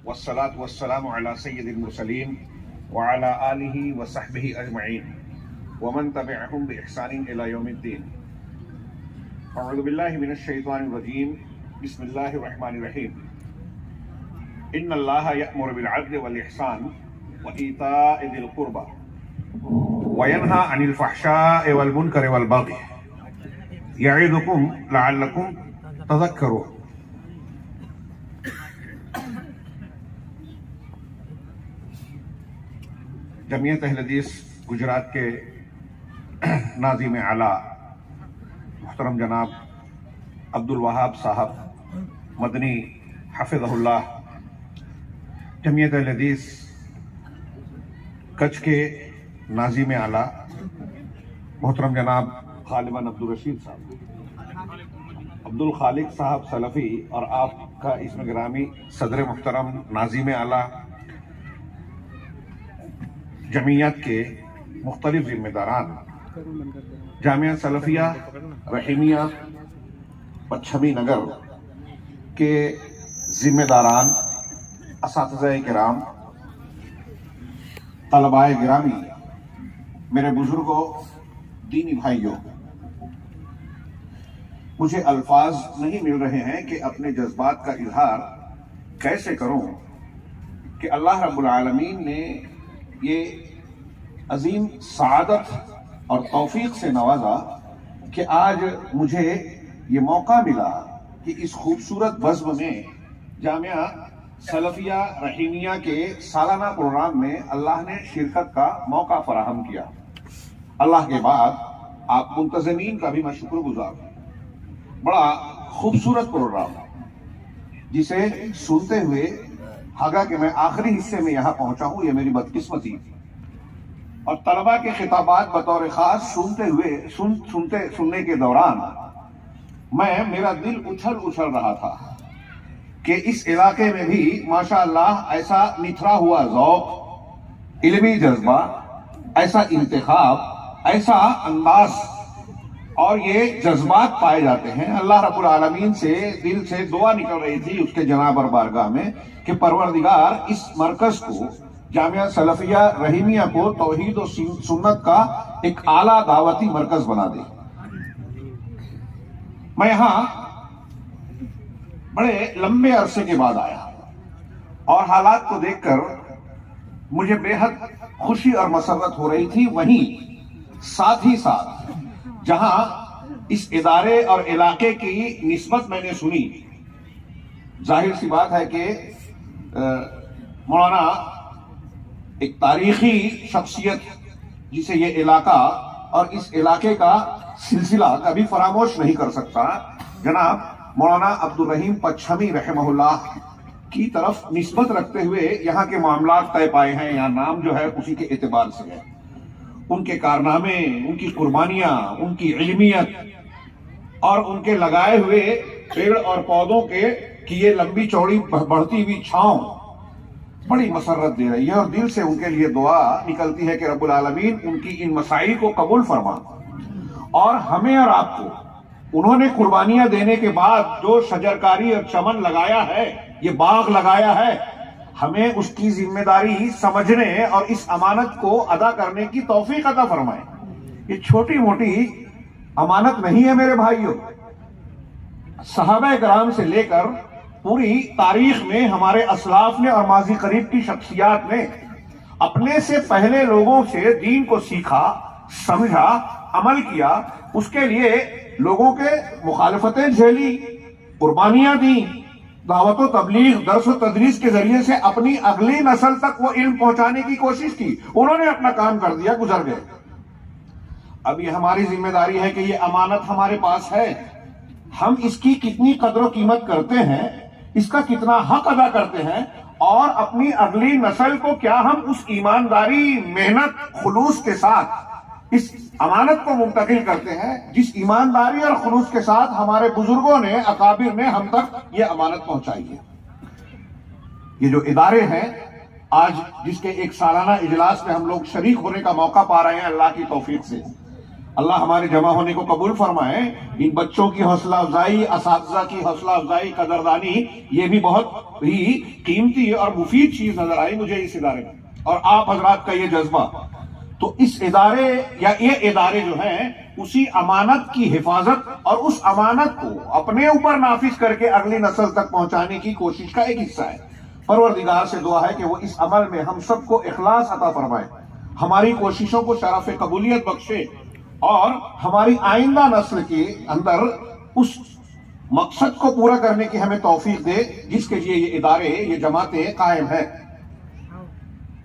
والصلاة والسلام على سيد المرسلين وعلى آله وصحبه أجمعين ومن تبعهم بإحسان إلى يوم الدين. أعوذ بالله من الشيطان الرجيم. بسم الله الرحمن الرحيم. إن الله يأمر بالعدل والإحسان وإيتاء ذي القربى وينهى عن الفحشاء والمنكر والبغي يعظكم لعلكم تذكرون. جمعیت اہل حدیث گجرات کے ناظم اعلیٰ محترم جناب عبد الوہاب صاحب مدنی حفظہ اللہ، جمعیت اہل حدیث کچھ کے ناظم اعلیٰ محترم جناب غالباً عبد الرشید صاحب، عبد الخالق صاحب سلفی، اور آپ کا اسم گرامی صدر محترم ناظم اعلیٰ، جمعیت کے مختلف ذمہ داران، جامعہ سلفیہ رحیمیہ پچھمی نگر کے ذمہ داران، اساتذہ کرام، طلباء گرامی، میرے بزرگوں، دینی بھائیوں، مجھے الفاظ نہیں مل رہے ہیں کہ اپنے جذبات کا اظہار کیسے کروں کہ اللہ رب العالمین نے یہ عظیم سعادت اور توفیق سے نوازا کہ آج مجھے یہ موقع ملا کہ اس خوبصورت بزم میں جامعہ سلفیہ رحیمیہ کے سالانہ پروگرام میں اللہ نے شرکت کا موقع فراہم کیا۔ اللہ کے بعد آپ منتظمین کا بھی میں شکر گزار ہوں۔ بڑا خوبصورت پروگرام جسے سنتے ہوئے ہاگا کہ میں آخری حصے میں یہاں پہنچا ہوں، یہ میری بدقسمتی، اور طلباء کے خطابات بطور خاص سننے کے دوران میرا دل اچھل رہا تھا کہ اس علاقے میں بھی ماشاءاللہ ایسا نتھرا ہوا ذوق، علمی جذبہ، ایسا انتخاب، ایسا انداز اور یہ جذبات پائے جاتے ہیں۔ اللہ رب العالمین سے دل سے دعا نکل رہی تھی اس کے جناب اور بارگاہ میں کہ پروردگار اس مرکز کو، جامعہ سلفیہ رحیمیہ کو توحید و سنت کا ایک اعلیٰ دعوتی مرکز بنا دے۔ میں یہاں بڑے لمبے عرصے کے بعد آیا اور حالات کو دیکھ کر مجھے بے حد خوشی اور مسرت ہو رہی تھی۔ وہیں ساتھ ہی ساتھ جہاں اس ادارے اور علاقے کی نسبت میں نے سنی، ظاہر سی بات ہے کہ مولانا ایک تاریخی شخصیت جسے یہ علاقہ اور اس علاقے کا سلسلہ کبھی فراموش نہیں کر سکتا، جناب مولانا عبد الرحیم پچھمی رحمہ اللہ کی طرف نسبت رکھتے ہوئے یہاں کے معاملات طے پائے ہیں۔ یہاں نام جو ہے اسی کے اعتبار سے ہے، ان کے کارنامے، ان کی قربانیاں، ان کی علمیت اور ان کے لگائے ہوئے پیڑ اور پودوں کی یہ لمبی چوڑی بڑھتی ہوئی چھاؤں بڑی مسرت دے رہی ہے، اور دل سے ان کے لیے دعا نکلتی ہے کہ رب العالمین ان کی ان مسائل کو قبول فرما، اور ہمیں اور آپ کو انہوں نے قربانیاں دینے کے بعد جو شجرکاری اور چمن لگایا ہے، یہ باغ لگایا ہے، ہمیں اس کی ذمہ داری سمجھنے اور اس امانت کو ادا کرنے کی توفیق عطا فرمائے۔ یہ چھوٹی موٹی امانت نہیں ہے میرے بھائیوں۔ صحابہ کرام سے لے کر پوری تاریخ میں ہمارے اسلاف نے اور ماضی قریب کی شخصیات نے اپنے سے پہلے لوگوں سے دین کو سیکھا، سمجھا، عمل کیا، اس کے لیے لوگوں کے مخالفتیں جھیلی، قربانیاں دیں، دعوت و تبلیغ، درس و تدریس کے ذریعے سے اپنی اگلی نسل تک وہ علم پہنچانے کی کوشش کی۔ انہوں نے اپنا کام کر دیا، گزر گئے۔ اب یہ ہماری ذمہ داری ہے کہ یہ امانت ہمارے پاس ہے، ہم اس کی کتنی قدر و قیمت کرتے ہیں، اس کا کتنا حق ادا کرتے ہیں، اور اپنی اگلی نسل کو کیا ہم اس ایمانداری، محنت، خلوص کے ساتھ اس امانت کو منتقل کرتے ہیں جس ایمانداری اور خلوص کے ساتھ ہمارے بزرگوں نے، اکابر نے ہم تک یہ امانت پہنچائی ہے۔ یہ جو ادارے ہیں آج جس کے ایک سالانہ اجلاس میں ہم لوگ شریک ہونے کا موقع پا رہے ہیں اللہ کی توفیق سے، اللہ ہمارے جمع ہونے کو قبول فرمائے. ان بچوں کی حوصلہ افزائی، اساتذہ کی حوصلہ افزائی، قدردانی، یہ بھی بہت ہی قیمتی اور مفید چیز نظر آئی مجھے اس ادارے میں. اور آپ حضرات کا یہ جذبہ، تو اس ادارے یا یہ ادارے جو ہیں اسی امانت کی حفاظت اور اس امانت کو اپنے اوپر نافذ کر کے اگلی نسل تک پہنچانے کی کوشش کا ایک حصہ ہے. پروردگار سے دعا ہے کہ وہ اس عمل میں ہم سب کو اخلاص عطا فرمائے، ہماری کوششوں کو شرف قبولیت بخشے، اور ہماری آئندہ نسل کے اندر اس مقصد کو پورا کرنے کی ہمیں توفیق دے جس کے لیے یہ ادارے، یہ جماعتیں قائم ہیں.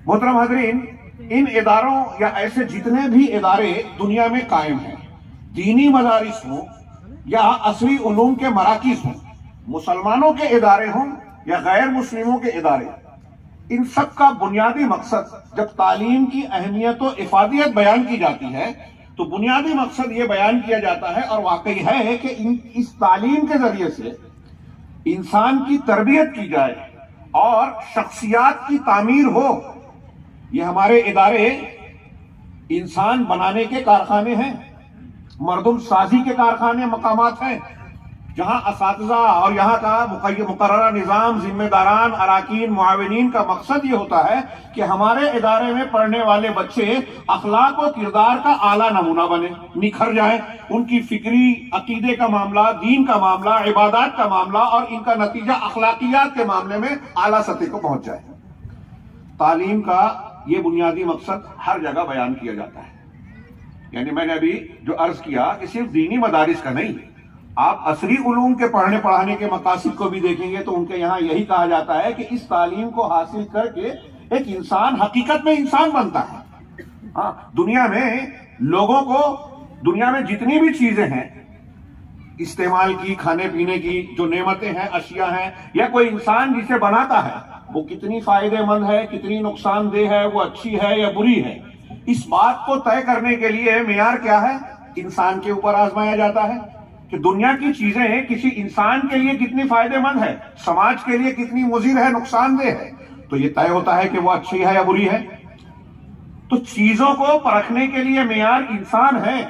محترم حاضرین، ان اداروں یا ایسے جتنے بھی ادارے دنیا میں قائم ہیں، دینی مدارس ہوں یا عصری علوم کے مراکز ہوں، مسلمانوں کے ادارے ہوں یا غیر مسلموں کے ادارے، ان سب کا بنیادی مقصد جب تعلیم کی اہمیت و افادیت بیان کی جاتی ہے تو بنیادی مقصد یہ بیان کیا جاتا ہے، اور واقعی ہے، کہ اس تعلیم کے ذریعے سے انسان کی تربیت کی جائے اور شخصیات کی تعمیر ہو. یہ ہمارے ادارے انسان بنانے کے کارخانے ہیں، مردم سازی کے کارخانے، مقامات ہیں، جہاں اساتذہ اور یہاں کا مقررہ نظام، ذمہ داران، اراکین، معاونین کا مقصد یہ ہوتا ہے کہ ہمارے ادارے میں پڑھنے والے بچے اخلاق و کردار کا اعلیٰ نمونہ بنے، نکھر جائیں، ان کی فکری، عقیدے کا معاملہ، دین کا معاملہ، عبادات کا معاملہ اور ان کا نتیجہ اخلاقیات کے معاملے میں اعلیٰ سطح کو پہنچ جائے. تعلیم کا یہ بنیادی مقصد ہر جگہ بیان کیا جاتا ہے. یعنی میں نے ابھی جو عرض کیا کہ صرف دینی مدارس کا نہیں، آپ عصری علوم کے پڑھنے پڑھانے کے مقاصد کو بھی دیکھیں گے تو ان کے یہاں یہی کہا جاتا ہے کہ اس تعلیم کو حاصل کر کے ایک انسان حقیقت میں انسان بنتا ہے. ہاں، دنیا میں لوگوں کو، دنیا میں جتنی بھی چیزیں ہیں استعمال کی، کھانے پینے کی جو نعمتیں ہیں، اشیاء ہیں، یا کوئی انسان جسے بناتا ہے وہ کتنی فائدہ مند ہے، کتنی نقصان دہ ہے، وہ اچھی ہے یا بری ہے، اس بات کو طے کرنے کے لیے معیار کیا ہے؟ انسان کے اوپر آزمایا جاتا ہے کہ دنیا کی چیزیں کسی انسان کے لیے کتنی فائدہ مند ہے، سماج کے لیے کتنی مضر ہے، نقصان دہ ہے، تو یہ طے ہوتا ہے کہ وہ اچھی ہے یا بری ہے. تو چیزوں کو پرکھنے کے لیے معیار انسان ہے،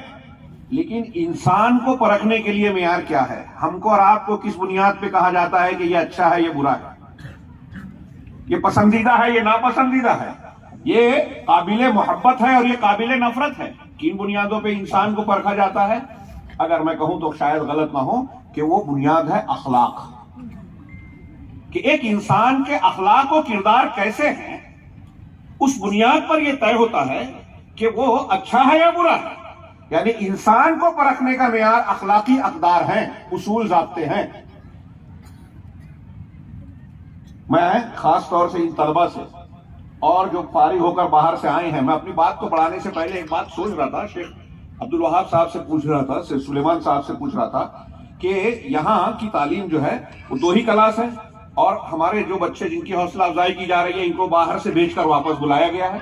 لیکن انسان کو پرکھنے کے لیے معیار کیا ہے؟ ہم کو اور آپ کو کس بنیاد پہ کہا جاتا ہے کہ یہ اچھا ہے، یہ برا ہے، یہ پسندیدہ ہے، یہ ناپسندیدہ ہے، یہ قابل محبت ہے اور یہ قابل نفرت ہے؟ کن بنیادوں پہ انسان کو پرکھا جاتا ہے؟ اگر میں کہوں تو شاید غلط نہ ہو کہ وہ بنیاد ہے اخلاق، کہ ایک انسان کے اخلاق و کردار کیسے ہیں، اس بنیاد پر یہ طے ہوتا ہے کہ وہ اچھا ہے یا برا ہے. یعنی انسان کو پرکھنے کا معیار اخلاقی اقدار ہیں، اصول، ضابطے ہیں. میں خاص طور سے ان طلبہ سے اور جو فارغ ہو کر باہر سے آئے ہیں، میں اپنی بات کو بڑھانے سے پہلے ایک بات سوچ رہا تھا، شیخ عبدالوہاب صاحب سے پوچھ رہا تھا، شیخ سلیمان صاحب سے پوچھ رہا تھا کہ یہاں کی تعلیم جو ہے وہ 2 ہی کلاس ہے، اور ہمارے جو بچے جن کی حوصلہ افزائی کی جا رہی ہے ان کو باہر سے بھیج کر واپس بلایا گیا ہے.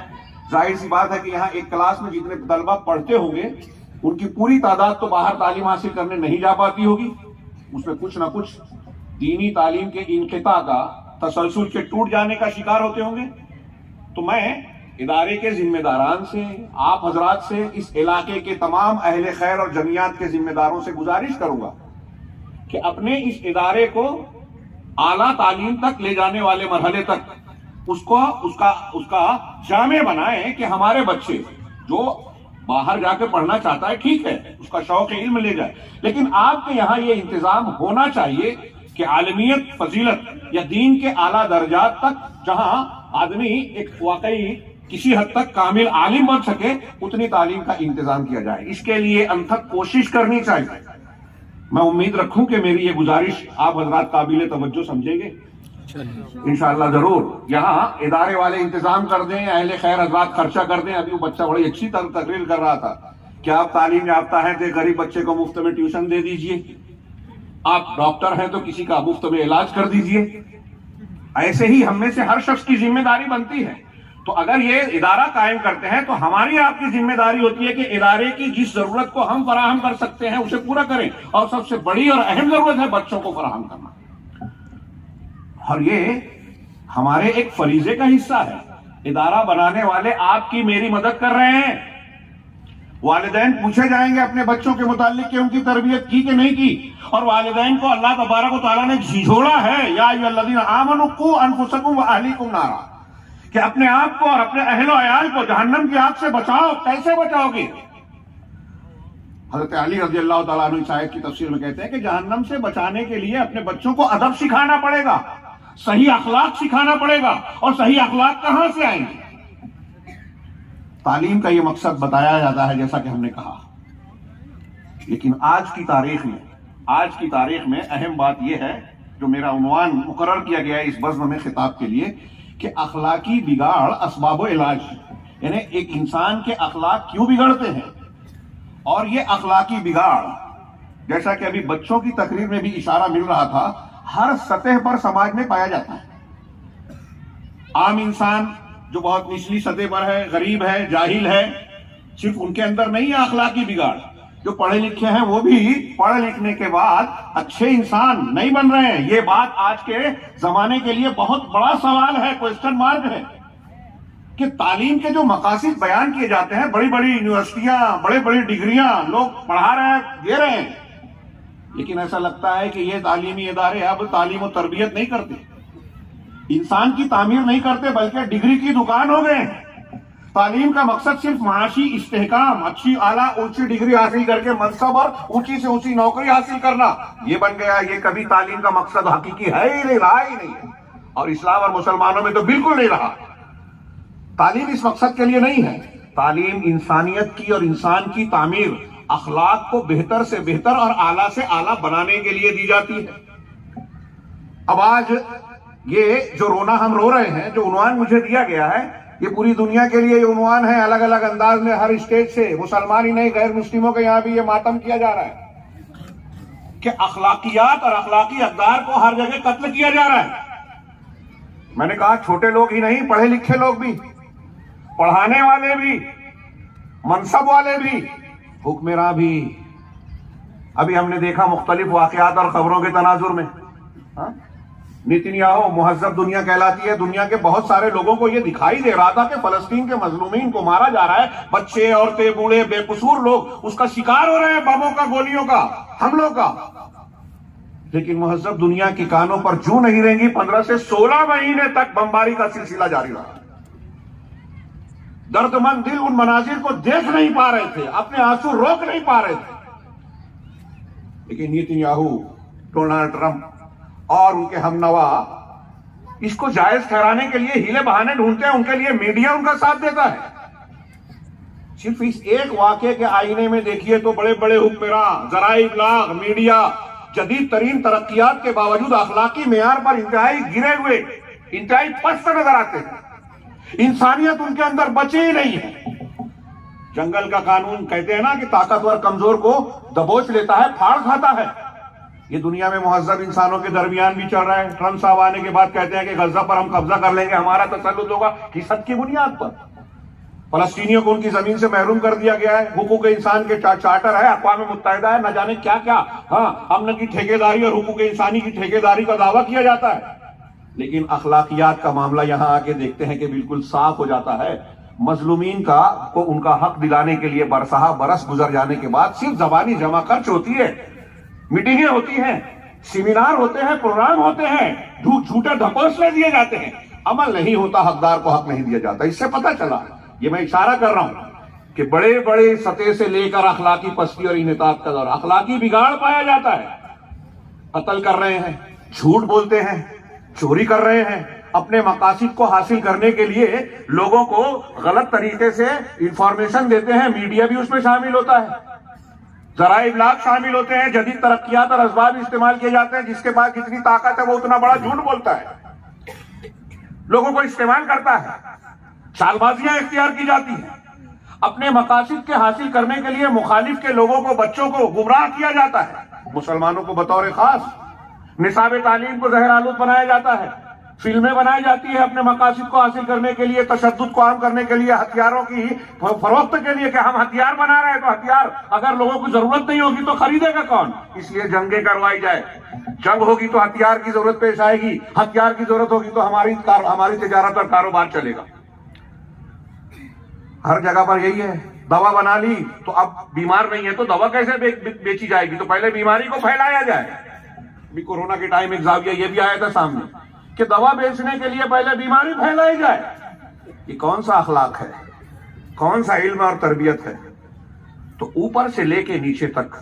ظاہر سی بات ہے کہ یہاں ایک کلاس میں جتنے طلبہ پڑھتے ہوں گے ان کی پوری تعداد تو باہر تعلیم حاصل کرنے نہیں جا پاتی ہوگی، اس میں کچھ نہ کچھ دینی تعلیم کے انقطاع کا، تسلسل کے ٹوٹ جانے کا شکار ہوتے ہوں گے. تو میں ادارے کے ذمہ داران سے، آپ حضرات سے، اس علاقے کے تمام اہل خیر اور جمعیات کے ذمہ داروں سے گزارش کروں گا کہ اپنے اس ادارے کو اعلیٰ تعلیم تک لے جانے والے مرحلے تک اس کا جامع بنائیں کہ ہمارے بچے جو باہر جا کے پڑھنا چاہتا ہے ٹھیک ہے، اس کا شوق علم لے جائے، لیکن آپ کے یہاں یہ انتظام ہونا چاہیے کہ عالمیت، فضیلت یا دین کے اعلیٰ درجات تک جہاں آدمی ایک واقعی کسی حد تک کامل عالم بن سکے اتنی تعلیم کا انتظام کیا جائے. اس کے لیے انتھک کوشش کرنی چاہیے. میں امید رکھوں کہ میری یہ گزارش آپ حضرات قابل توجہ سمجھیں گے. انشاءاللہ ضرور یہاں ادارے والے انتظام کر دیں، اہل خیر حضرات خرچہ کر دیں. ابھی وہ بچہ بڑی اچھی تقریر کر رہا تھا کہ آپ تعلیم یافتہ ہیں تو غریب بچے کو مفت میں ٹیوشن دے دیجئے، آپ ڈاکٹر ہیں تو کسی کا مفت میں علاج کر دیجئے. ایسے ہی ہم میں سے ہر شخص کی ذمہ داری بنتی ہے. تو اگر یہ ادارہ قائم کرتے ہیں تو ہماری آپ کی ذمہ داری ہوتی ہے کہ ادارے کی جس ضرورت کو ہم فراہم کر سکتے ہیں اسے پورا کریں، اور سب سے بڑی اور اہم ضرورت ہے بچوں کو فراہم کرنا، اور یہ ہمارے ایک فریضے کا حصہ ہے. ادارہ بنانے والے آپ کی میری مدد کر رہے ہیں، والدین پوچھے جائیں گے اپنے بچوں کے متعلق کہ ان کی تربیت کی کہ نہیں کی، اور والدین کو اللہ تبارک و تعالیٰ نے جھنجھوڑا ہے، یا ایھا الذین آمنوا قوا انفسکم واہلیکم نارا، کہ اپنے آپ کو اور اپنے اہل و عیال کو جہنم کی آگ سے بچاؤ۔ کیسے بچاؤ گے؟ حضرت علی رضی اللہ تعالیٰ عنہ اس آیت کی تفسیر میں کہتے ہیں کہ جہنم سے بچانے کے لیے اپنے بچوں کو ادب سکھانا پڑے گا، صحیح اخلاق سکھانا پڑے گا، اور صحیح اخلاق کہاں سے آئیں گے؟ تعلیم کا یہ مقصد بتایا جاتا ہے جیسا کہ ہم نے کہا، لیکن آج کی تاریخ میں اہم بات یہ ہے جو میرا عنوان مقرر کیا گیا ہے اس بزم میں خطاب کے لیے، کہ اخلاقی بگاڑ اسباب و علاج، یعنی ایک انسان کے اخلاق کیوں بگڑتے ہیں، اور یہ اخلاقی بگاڑ جیسا کہ ابھی بچوں کی تقریر میں بھی اشارہ مل رہا تھا، ہر سطح پر سماج میں پایا جاتا ہے۔ عام انسان جو بہت نچلی سطح پر ہے، غریب ہے، جاہل ہے، صرف ان کے اندر نہیں ہے اخلاقی بگاڑ، جو پڑھے لکھے ہیں وہ بھی پڑھ لکھنے کے بعد اچھے انسان نہیں بن رہے ہیں۔ یہ بات آج کے زمانے کے لیے بہت بڑا سوال ہے، کوسچن مارک ہے، کہ تعلیم کے جو مقاصد بیان کیے جاتے ہیں، بڑی بڑی یونیورسٹیاں، بڑی بڑی ڈگریاں لوگ پڑھا رہے ہیں، دے رہے ہیں، لیکن ایسا لگتا ہے کہ یہ تعلیمی ادارے اب تعلیم و تربیت نہیں کرتے، انسان کی تعمیر نہیں کرتے، بلکہ ڈگری کی دکان ہو گئے ہیں۔ تعلیم کا مقصد صرف معاشی استحکام، اچھی اعلیٰ اونچی ڈگری حاصل کر کے منصب اور اونچی سے اونچی نوکری حاصل کرنا، یہ بن گیا۔ یہ کبھی تعلیم کا مقصد حقیقی ہے ہی نہیں، رہا ہی نہیں ہے، اور اسلام اور مسلمانوں میں تو بالکل نہیں رہا۔ تعلیم اس مقصد کے لیے نہیں ہے، تعلیم انسانیت کی اور انسان کی تعمیر، اخلاق کو بہتر سے بہتر اور اعلیٰ سے اعلیٰ بنانے کے لیے دی جاتی ہے۔ اب آج یہ جو رونا ہم رو رہے ہیں، جو عنوان مجھے دیا گیا ہے، یہ پوری دنیا کے لیے یہ عنوان ہے، الگ الگ انداز میں ہر اسٹیج سے، مسلمان ہی نہیں غیر مسلموں کے یہاں بھی یہ ماتم کیا جا رہا ہے کہ اخلاقیات اور اخلاقی اقدار کو ہر جگہ قتل کیا جا رہا ہے۔ میں نے کہا چھوٹے لوگ ہی نہیں، پڑھے لکھے لوگ بھی، پڑھانے والے بھی، منصب والے بھی، حکمراں بھی۔ ابھی ہم نے دیکھا مختلف واقعات اور خبروں کے تناظر میں، نیتنیاہو مہذب دنیا کہلاتی ہے، دنیا کے بہت سارے لوگوں کو یہ دکھائی دے رہا تھا کہ فلسطین کے مظلومین کو مارا جا رہا ہے، بچے، عورتیں، بوڑھے، بے قصور لوگ اس کا شکار ہو رہے ہیں، بموں کا، گولیوں کا، حملوں کا، لیکن مہذب دنیا کے کانوں پر جوں نہیں رہیں گی۔ 15 سے 16 مہینے تک بمباری کا سلسلہ جاری رہا، درد مند دل ان مناظر کو دیکھ نہیں پا رہے تھے، اپنے آنسو روک نہیں پا رہے تھے، لیکن نیتنیاہو، ڈونلڈ ٹرمپ اور ان کے ہم نوا اس کو جائز ٹھہرانے کے لیے ہیلے بہانے ڈھونڈتے ہیں، ان کے لیے میڈیا ان کا ساتھ دیتا ہے۔ صرف اس ایک واقعے کے آئینے میں دیکھیے تو بڑے بڑے حکمراں، ذرائع ابلاغ، میڈیا جدید ترین ترقیات کے باوجود اخلاقی معیار پر انتہائی گرے ہوئے، انتہائی پست نظر آتے ہیں، انسانیت ان کے اندر بچی ہی نہیں ہے۔ جنگل کا قانون کہتے ہیں نا کہ طاقتور کمزور کو دبوچ لیتا ہے، پھاڑ کھاتا ہے۔ یہ دنیا میں مہذب انسانوں کے درمیان بھی چل رہا ہے۔ ٹرمپ صاحب آنے کے بعد کہتے ہیں کہ غزہ پر ہم قبضہ کر لیں گے، ہمارا تسلط ہوگا حصت کی بنیاد پر۔ فلسطینیوں کو ان کی زمین سے محروم کر دیا گیا ہے، حقوق انسان کے چارٹر ہے، اقوام متحدہ ہے، نہ جانے کیا کیا، امن کی ٹھیکیداری اور حقوق انسانی کی ٹھیکیداری کا دعویٰ کیا جاتا ہے، لیکن اخلاقیات کا معاملہ یہاں آ کے دیکھتے ہیں کہ بالکل صاف ہو جاتا ہے۔ مظلومین کو ان کا حق دلانے کے لیے برسہ برس گزر جانے کے بعد صرف زبانی جمع خرچ ہوتی ہے، میٹنگیں ہوتی ہیں، سیمینار ہوتے ہیں، پروگرام ہوتے ہیں، جھوٹے ڈھکوسلے دیے جاتے ہیں، عمل نہیں ہوتا، حقدار کو حق نہیں دیا جاتا۔ اس سے پتہ چلا، یہ میں اشارہ کر رہا ہوں کہ بڑے بڑے سطح سے لے کر اخلاقی پستی اور انحطاط کا دور، اخلاقی بگاڑ پایا جاتا ہے۔ قتل کر رہے ہیں، جھوٹ بولتے ہیں، چوری کر رہے ہیں، اپنے مقاصد کو حاصل کرنے کے لیے لوگوں کو غلط طریقے سے انفارمیشن دیتے ہیں، میڈیا بھی اس میں شامل ہوتا ہے، ذرائع ابلاغ شامل ہوتے ہیں، جدید ترقیات اور اسباب استعمال کیے جاتے ہیں، جس کے بعد جتنی طاقت ہے وہ اتنا بڑا جھوٹ بولتا ہے، لوگوں کو استعمال کرتا ہے، چال بازیاں اختیار کی جاتی ہیں، اپنے مقاصد کے حاصل کرنے کے لیے مخالف کے لوگوں کو، بچوں کو گمراہ کیا جاتا ہے، مسلمانوں کو بطور خاص نصاب تعلیم کو زہر آلود بنایا جاتا ہے، فلمیں بنائی جاتی ہے اپنے مقاصد کو حاصل کرنے کے لیے، تشدد کو عام کرنے کے لیے، ہتھیاروں کی فروخت کے لیے کہ ہم ہتھیار بنا رہے ہیں تو ہتھیار اگر لوگوں کو ضرورت نہیں ہوگی تو خریدے گا کون؟ اس لیے جنگیں کروائی جائے، جنگ ہوگی تو ہتھیار کی ضرورت پیش آئے گی، ہتھیار کی ضرورت ہوگی تو ہماری تجارت اور کاروبار چلے گا۔ ہر جگہ پر یہی ہے۔ دوا بنا لی تو اب بیمار نہیں ہے تو دوا کیسے بیچی جائے گی؟ تو پہلے بیماری کو پھیلایا جائے. ابھی کورونا کے ٹائم ایک زاویہ یہ بھی آیا تھا سامنے کہ دوا بیچنے کے لیے پہلے بیماری پھیلائی جائے. یہ کون سا اخلاق ہے؟ کون سا علم اور تربیت ہے؟ تو اوپر سے لے کے نیچے تک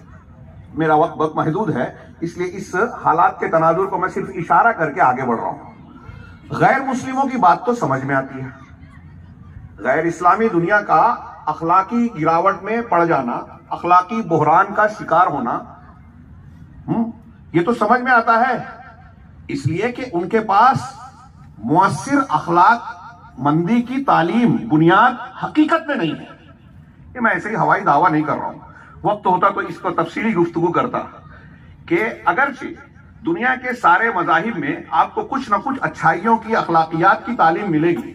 میرا وقت بہت محدود ہے، اس لیے اس حالات کے تناظر کو میں صرف اشارہ کر کے آگے بڑھ رہا ہوں. غیر مسلموں کی بات تو سمجھ میں آتی ہے. غیر اسلامی دنیا کا اخلاقی گراوٹ میں پڑ جانا، اخلاقی بحران کا شکار ہونا، یہ تو سمجھ میں آتا ہے، اس لیے کہ ان کے پاس مؤثر اخلاق مندی کی تعلیم بنیاد حقیقت میں نہیں ہے. یہ میں ایسے ہی ہوائی دعویٰ نہیں کر رہا ہوں. وقت ہوتا تو اس پر تفصیلی گفتگو کرتا کہ اگرچہ دنیا کے سارے مذاہب میں آپ کو کچھ نہ کچھ اچھائیوں کی، اخلاقیات کی تعلیم ملے گی،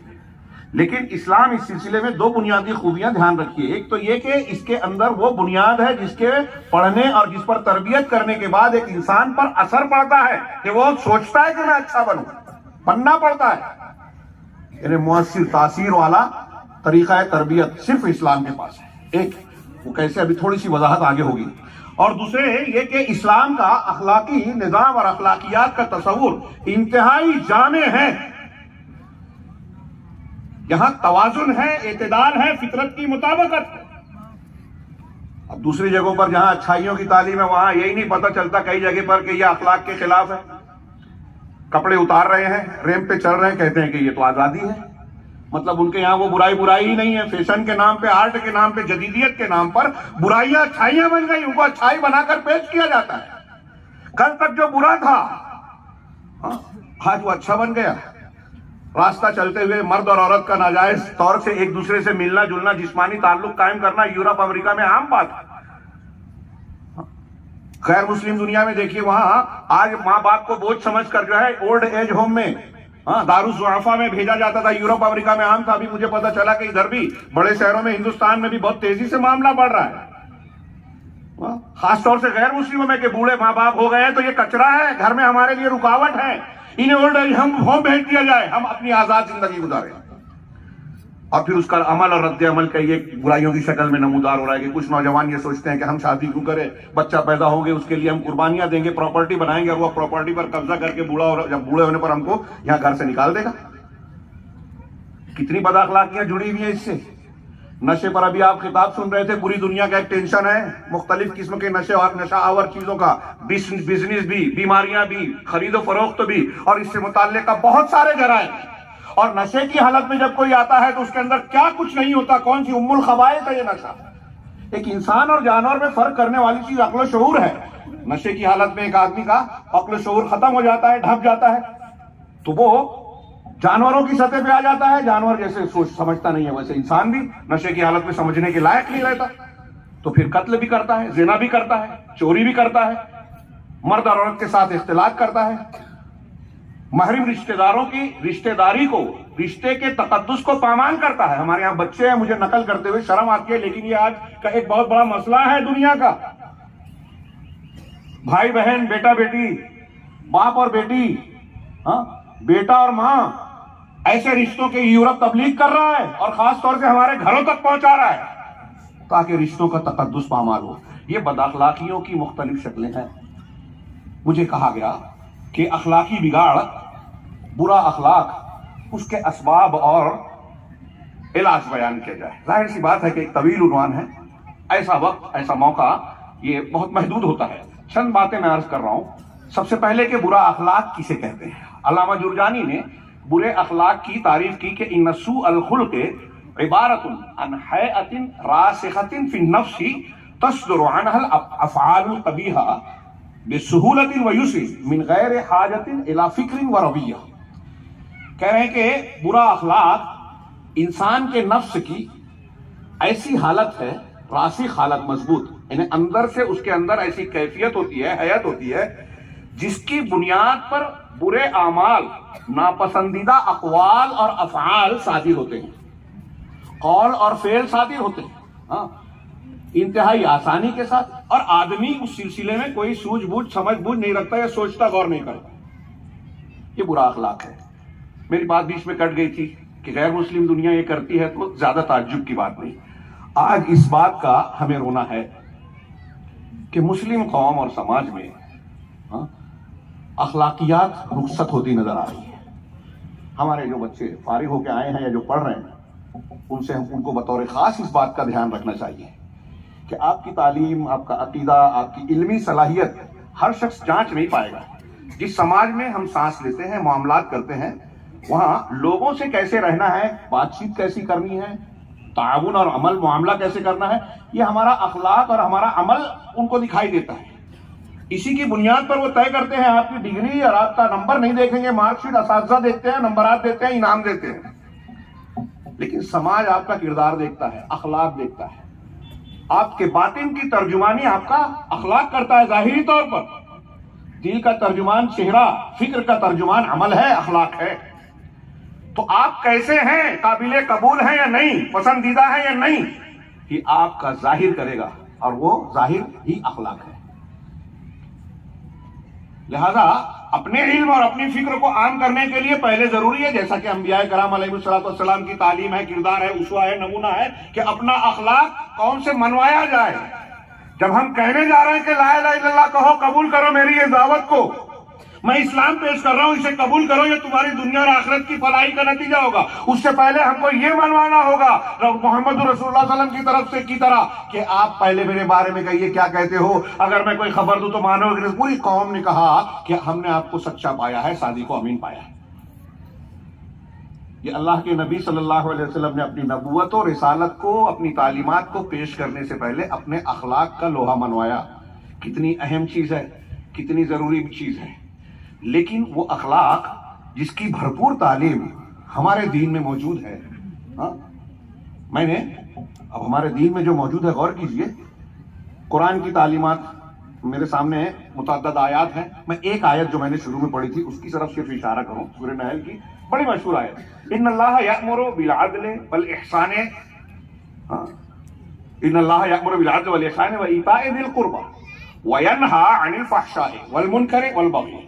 لیکن اسلام اس سلسلے میں دو بنیادی خوبیاں دھیان رکھیے. ایک تو یہ کہ اس کے اندر وہ بنیاد ہے جس کے پڑھنے اور جس پر تربیت کرنے کے بعد ایک انسان پر اثر پڑتا ہے کہ وہ سوچتا ہے کہ میں اچھا بنوں، بننا پڑتا ہے. یعنی مؤثر تاثیر والا طریقہ تربیت صرف اسلام کے پاس ہے. ایک وہ کیسے، ابھی تھوڑی سی وضاحت آگے ہوگی. اور دوسرے یہ کہ اسلام کا اخلاقی نظام اور اخلاقیات کا تصور انتہائی جامع ہے. یہاں توازن ہے، اعتدال ہے، فطرت کی مطابقت ہے. اب دوسری جگہوں پر جہاں اچھائیوں کی تعلیم ہے وہاں یہی نہیں پتہ چلتا کئی جگہ پر کہ یہ اخلاق کے خلاف ہے. کپڑے اتار رہے ہیں، ریمپ پہ چل رہے ہیں، کہتے ہیں کہ یہ تو آزادی ہے. مطلب ان کے یہاں وہ برائی ہی نہیں ہے. فیشن کے نام پہ، آرٹ کے نام پہ، جدیدیت کے نام پر برائیاں اچھائیاں بن گئی، ان کو اچھائی بنا کر پیش کیا جاتا ہے. کل تک جو برا تھا آج وہ اچھا بن گیا. راستہ چلتے ہوئے مرد اور عورت کا ناجائز طور سے ایک دوسرے سے ملنا جلنا، جسمانی تعلق قائم کرنا یورپ امریکہ میں عام بات ہے. غیر مسلم دنیا میں دیکھیے، وہاں آج ماں باپ کو بوجھ سمجھ کر جو ہے اولڈ ایج ہوم میں، دارالضعفاء میں بھیجا جاتا تھا. یورپ امریکہ میں عام تھا. ابھی مجھے پتا چلا کہ ادھر بھی بڑے شہروں میں، ہندوستان میں بھی بہت تیزی سے معاملہ بڑھ رہا ہے. خاص طور سے غیر مسلموں میں کہ بوڑھے ماں باپ ہو گئے ہیں تو یہ کچرا ہے، گھر میں ہمارے لیے رکاوٹ ہے، انہیں اولڈ ایج ہوم بھیج دیا جائے، ہم اپنی آزاد زندگی گزاریں. اور پھر اس کا عمل اور رد عمل کا یہ برائیوں کی شکل میں نمودار ہو رہا ہے کہ کچھ نوجوان یہ سوچتے ہیں کہ ہم شادی کیوں کریں، بچہ پیدا ہو گے اس کے لیے ہم قربانیاں دیں گے، پراپرٹی بنائیں گے اور وہ پراپرٹی پر قبضہ کر کے جب بوڑھے ہونے پر ہم کو یہاں گھر سے نکال دے گا. کتنی بد اخلاقیاں جڑی ہوئی ہیں اس سے. نشے پر ابھی آپ خطاب سن رہے تھے، پوری دنیا کا ایک ٹینشن ہے، مختلف قسم کے نشے اور نشہ آور چیزوں کا، بزنس بھی، بیماریاں بھی، خرید و فروخت بھی، اور اس سے متعلقہ بہت سارے جرائم. اور نشے کی حالت میں جب کوئی آتا ہے تو اس کے اندر کیا کچھ نہیں ہوتا، کون سی ام الخبائث ہے یہ نشہ. ایک انسان اور جانور میں فرق کرنے والی چیز عقل و شعور ہے. نشے کی حالت میں ایک آدمی کا عقل و شعور ختم ہو جاتا ہے، ڈھک جاتا ہے، تو وہ جانوروں کی سطح پہ آ جاتا ہے. جانور جیسے سوچ سمجھتا نہیں ہے ویسے انسان بھی نشے کی حالت میں سمجھنے کے لائق نہیں رہتا. تو پھر قتل بھی کرتا ہے، زنا بھی کرتا ہے، چوری بھی کرتا ہے، مرد اور عورت کے ساتھ اختلاط کرتا ہے، محرم رشتہ داروں کی رشتہ داری کو، رشتے کے تقدس کو پامال کرتا ہے. ہمارے یہاں بچے ہیں، مجھے نقل کرتے ہوئے شرم آتی ہے، لیکن یہ آج کا ایک بہت بڑا مسئلہ ہے دنیا کا. بھائی بہن، بیٹا بیٹی، باپ اور بیٹی، بیٹا اور ماں، ایسے رشتوں کے یورپ تبلیغ کر رہا ہے اور خاص طور سے ہمارے گھروں تک پہنچا رہا ہے تاکہ رشتوں کا تقدس پامال ہو. یہ بد اخلاقیوں کی مختلف شکلیں ہیں. مجھے کہا گیا کہ اخلاقی بگاڑ، برا اخلاق، اس کے اسباب اور علاج بیان کیا جائے. ظاہر سی بات ہے کہ ایک طویل عنوان ہے، ایسا وقت، ایسا موقع یہ بہت محدود ہوتا ہے. چند باتیں میں عرض کر رہا ہوں. سب سے پہلے کہ برا اخلاق کسے کہتے ہیں. علامہ جرجانی نے برے اخلاق کی تعریف کی کہ ان سوء الخلق عبارت عن حیئۃ راسخۃ فی النفس تصدر عنها الافعال القبیحہ بسہولۃ ویسر من غیر حاجۃ الی فکر ورویہ. کہہ رہے ہیں کہ برا اخلاق انسان کے نفس کی ایسی حالت ہے، راسخ حالت، مضبوط، یعنی اندر سے اس کے اندر ایسی کیفیت ہوتی ہے، حیت ہوتی ہے جس کی بنیاد پر برے اعمال، ناپسندیدہ اقوال اور افعال صادر ہوتے ہیں، قول اور فعل صادر ہوتے ہیں انتہائی آسانی کے ساتھ، اور آدمی اس سلسلے میں کوئی سوجھ بوجھ سمجھ بوجھ نہیں رکھتا یا سوچتا غور نہیں کرتا. یہ برا اخلاق ہے. میری بات بیچ میں کٹ گئی تھی کہ غیر مسلم دنیا یہ کرتی ہے تو زیادہ تعجب کی بات نہیں. آج اس بات کا ہمیں رونا ہے کہ مسلم قوم اور سماج میں اخلاقیات رخصت ہوتی نظر آ رہی ہے. ہمارے جو بچے فارغ ہو کے آئے ہیں یا جو پڑھ رہے ہیں ان سے ان کو بطور خاص اس بات کا دھیان رکھنا چاہیے کہ آپ کی تعلیم، آپ کا عقیدہ، آپ کی علمی صلاحیت ہر شخص جانچ نہیں پائے گا. جس سماج میں ہم سانس لیتے ہیں، معاملات کرتے ہیں، وہاں لوگوں سے کیسے رہنا ہے، بات چیت کیسی کرنی ہے، تعاون اور عمل معاملہ کیسے کرنا ہے، یہ ہمارا اخلاق اور ہمارا عمل ان کو دکھائی دیتا ہے. اسی کی بنیاد پر وہ طے کرتے ہیں. آپ کی ڈگری اور آپ کا نمبر نہیں دیکھیں گے، مارک شیٹ اساتذہ دیکھتے ہیں، نمبرات دیتے ہیں، انعام دیتے ہیں. لیکن سماج آپ کا کردار دیکھتا ہے، اخلاق دیکھتا ہے. آپ کے باطن کی ترجمانی آپ کا اخلاق کرتا ہے ظاہری طور پر. دل کا ترجمان چہرہ، فکر کا ترجمان عمل ہے، اخلاق ہے. تو آپ کیسے ہیں، قابل قبول ہیں یا نہیں، پسندیدہ ہیں یا نہیں، یہ آپ کا ظاہر کرے گا، اور وہ ظاہر ہی اخلاق ہے. لہذا اپنے علم اور اپنی فکر کو عام کرنے کے لیے پہلے ضروری ہے، جیسا کہ انبیاء کرام علیہ السلام کی تعلیم ہے، کردار ہے، اسوہ ہے، نمونہ ہے، کہ اپنا اخلاق قوم سے منوایا جائے. جب ہم کہنے جا رہے ہیں کہ لا الہ الا اللہ کہو، قبول کرو میری یہ دعوت کو، میں اسلام پیش کر رہا ہوں، اسے قبول کرو، یہ تمہاری دنیا اور آخرت کی فلاحی کا نتیجہ ہوگا، اس سے پہلے ہم کو یہ منوانا ہوگا محمد رسول اللہ صلی اللہ علیہ وسلم کی طرف سے کی طرح کہ آپ پہلے میرے بارے میں کہیے کیا کہتے ہو، اگر میں کوئی خبر دوں تو مانو گے. پوری قوم نے کہا کہ ہم نے آپ کو سچا پایا ہے، صادق و امین پایا ہے. یہ اللہ کے نبی صلی اللہ علیہ وسلم نے اپنی نبوت و رسالت کو، اپنی تعلیمات کو پیش کرنے سے پہلے اپنے اخلاق کا لوہا منوایا. کتنی اہم چیز ہے، کتنی ضروری چیز ہے. لیکن وہ اخلاق جس کی بھرپور تعلیم ہمارے دین میں موجود ہے، میں نے اب ہمارے دین میں جو موجود ہے غور کیجئے. قرآن کی تعلیمات میرے سامنے متعدد آیات ہیں. میں ایک آیت جو میں نے شروع میں پڑھی تھی اس کی طرف صرف اشارہ کروں. سورہ نحل کی بڑی مشہور آیت، ان اللہ یأمر بالعدل والاحسان، ان اللہ یأمر بالعدل والاحسان وایتاء ذی القربى وینہی عن الفحشاء والمنکر والبغی.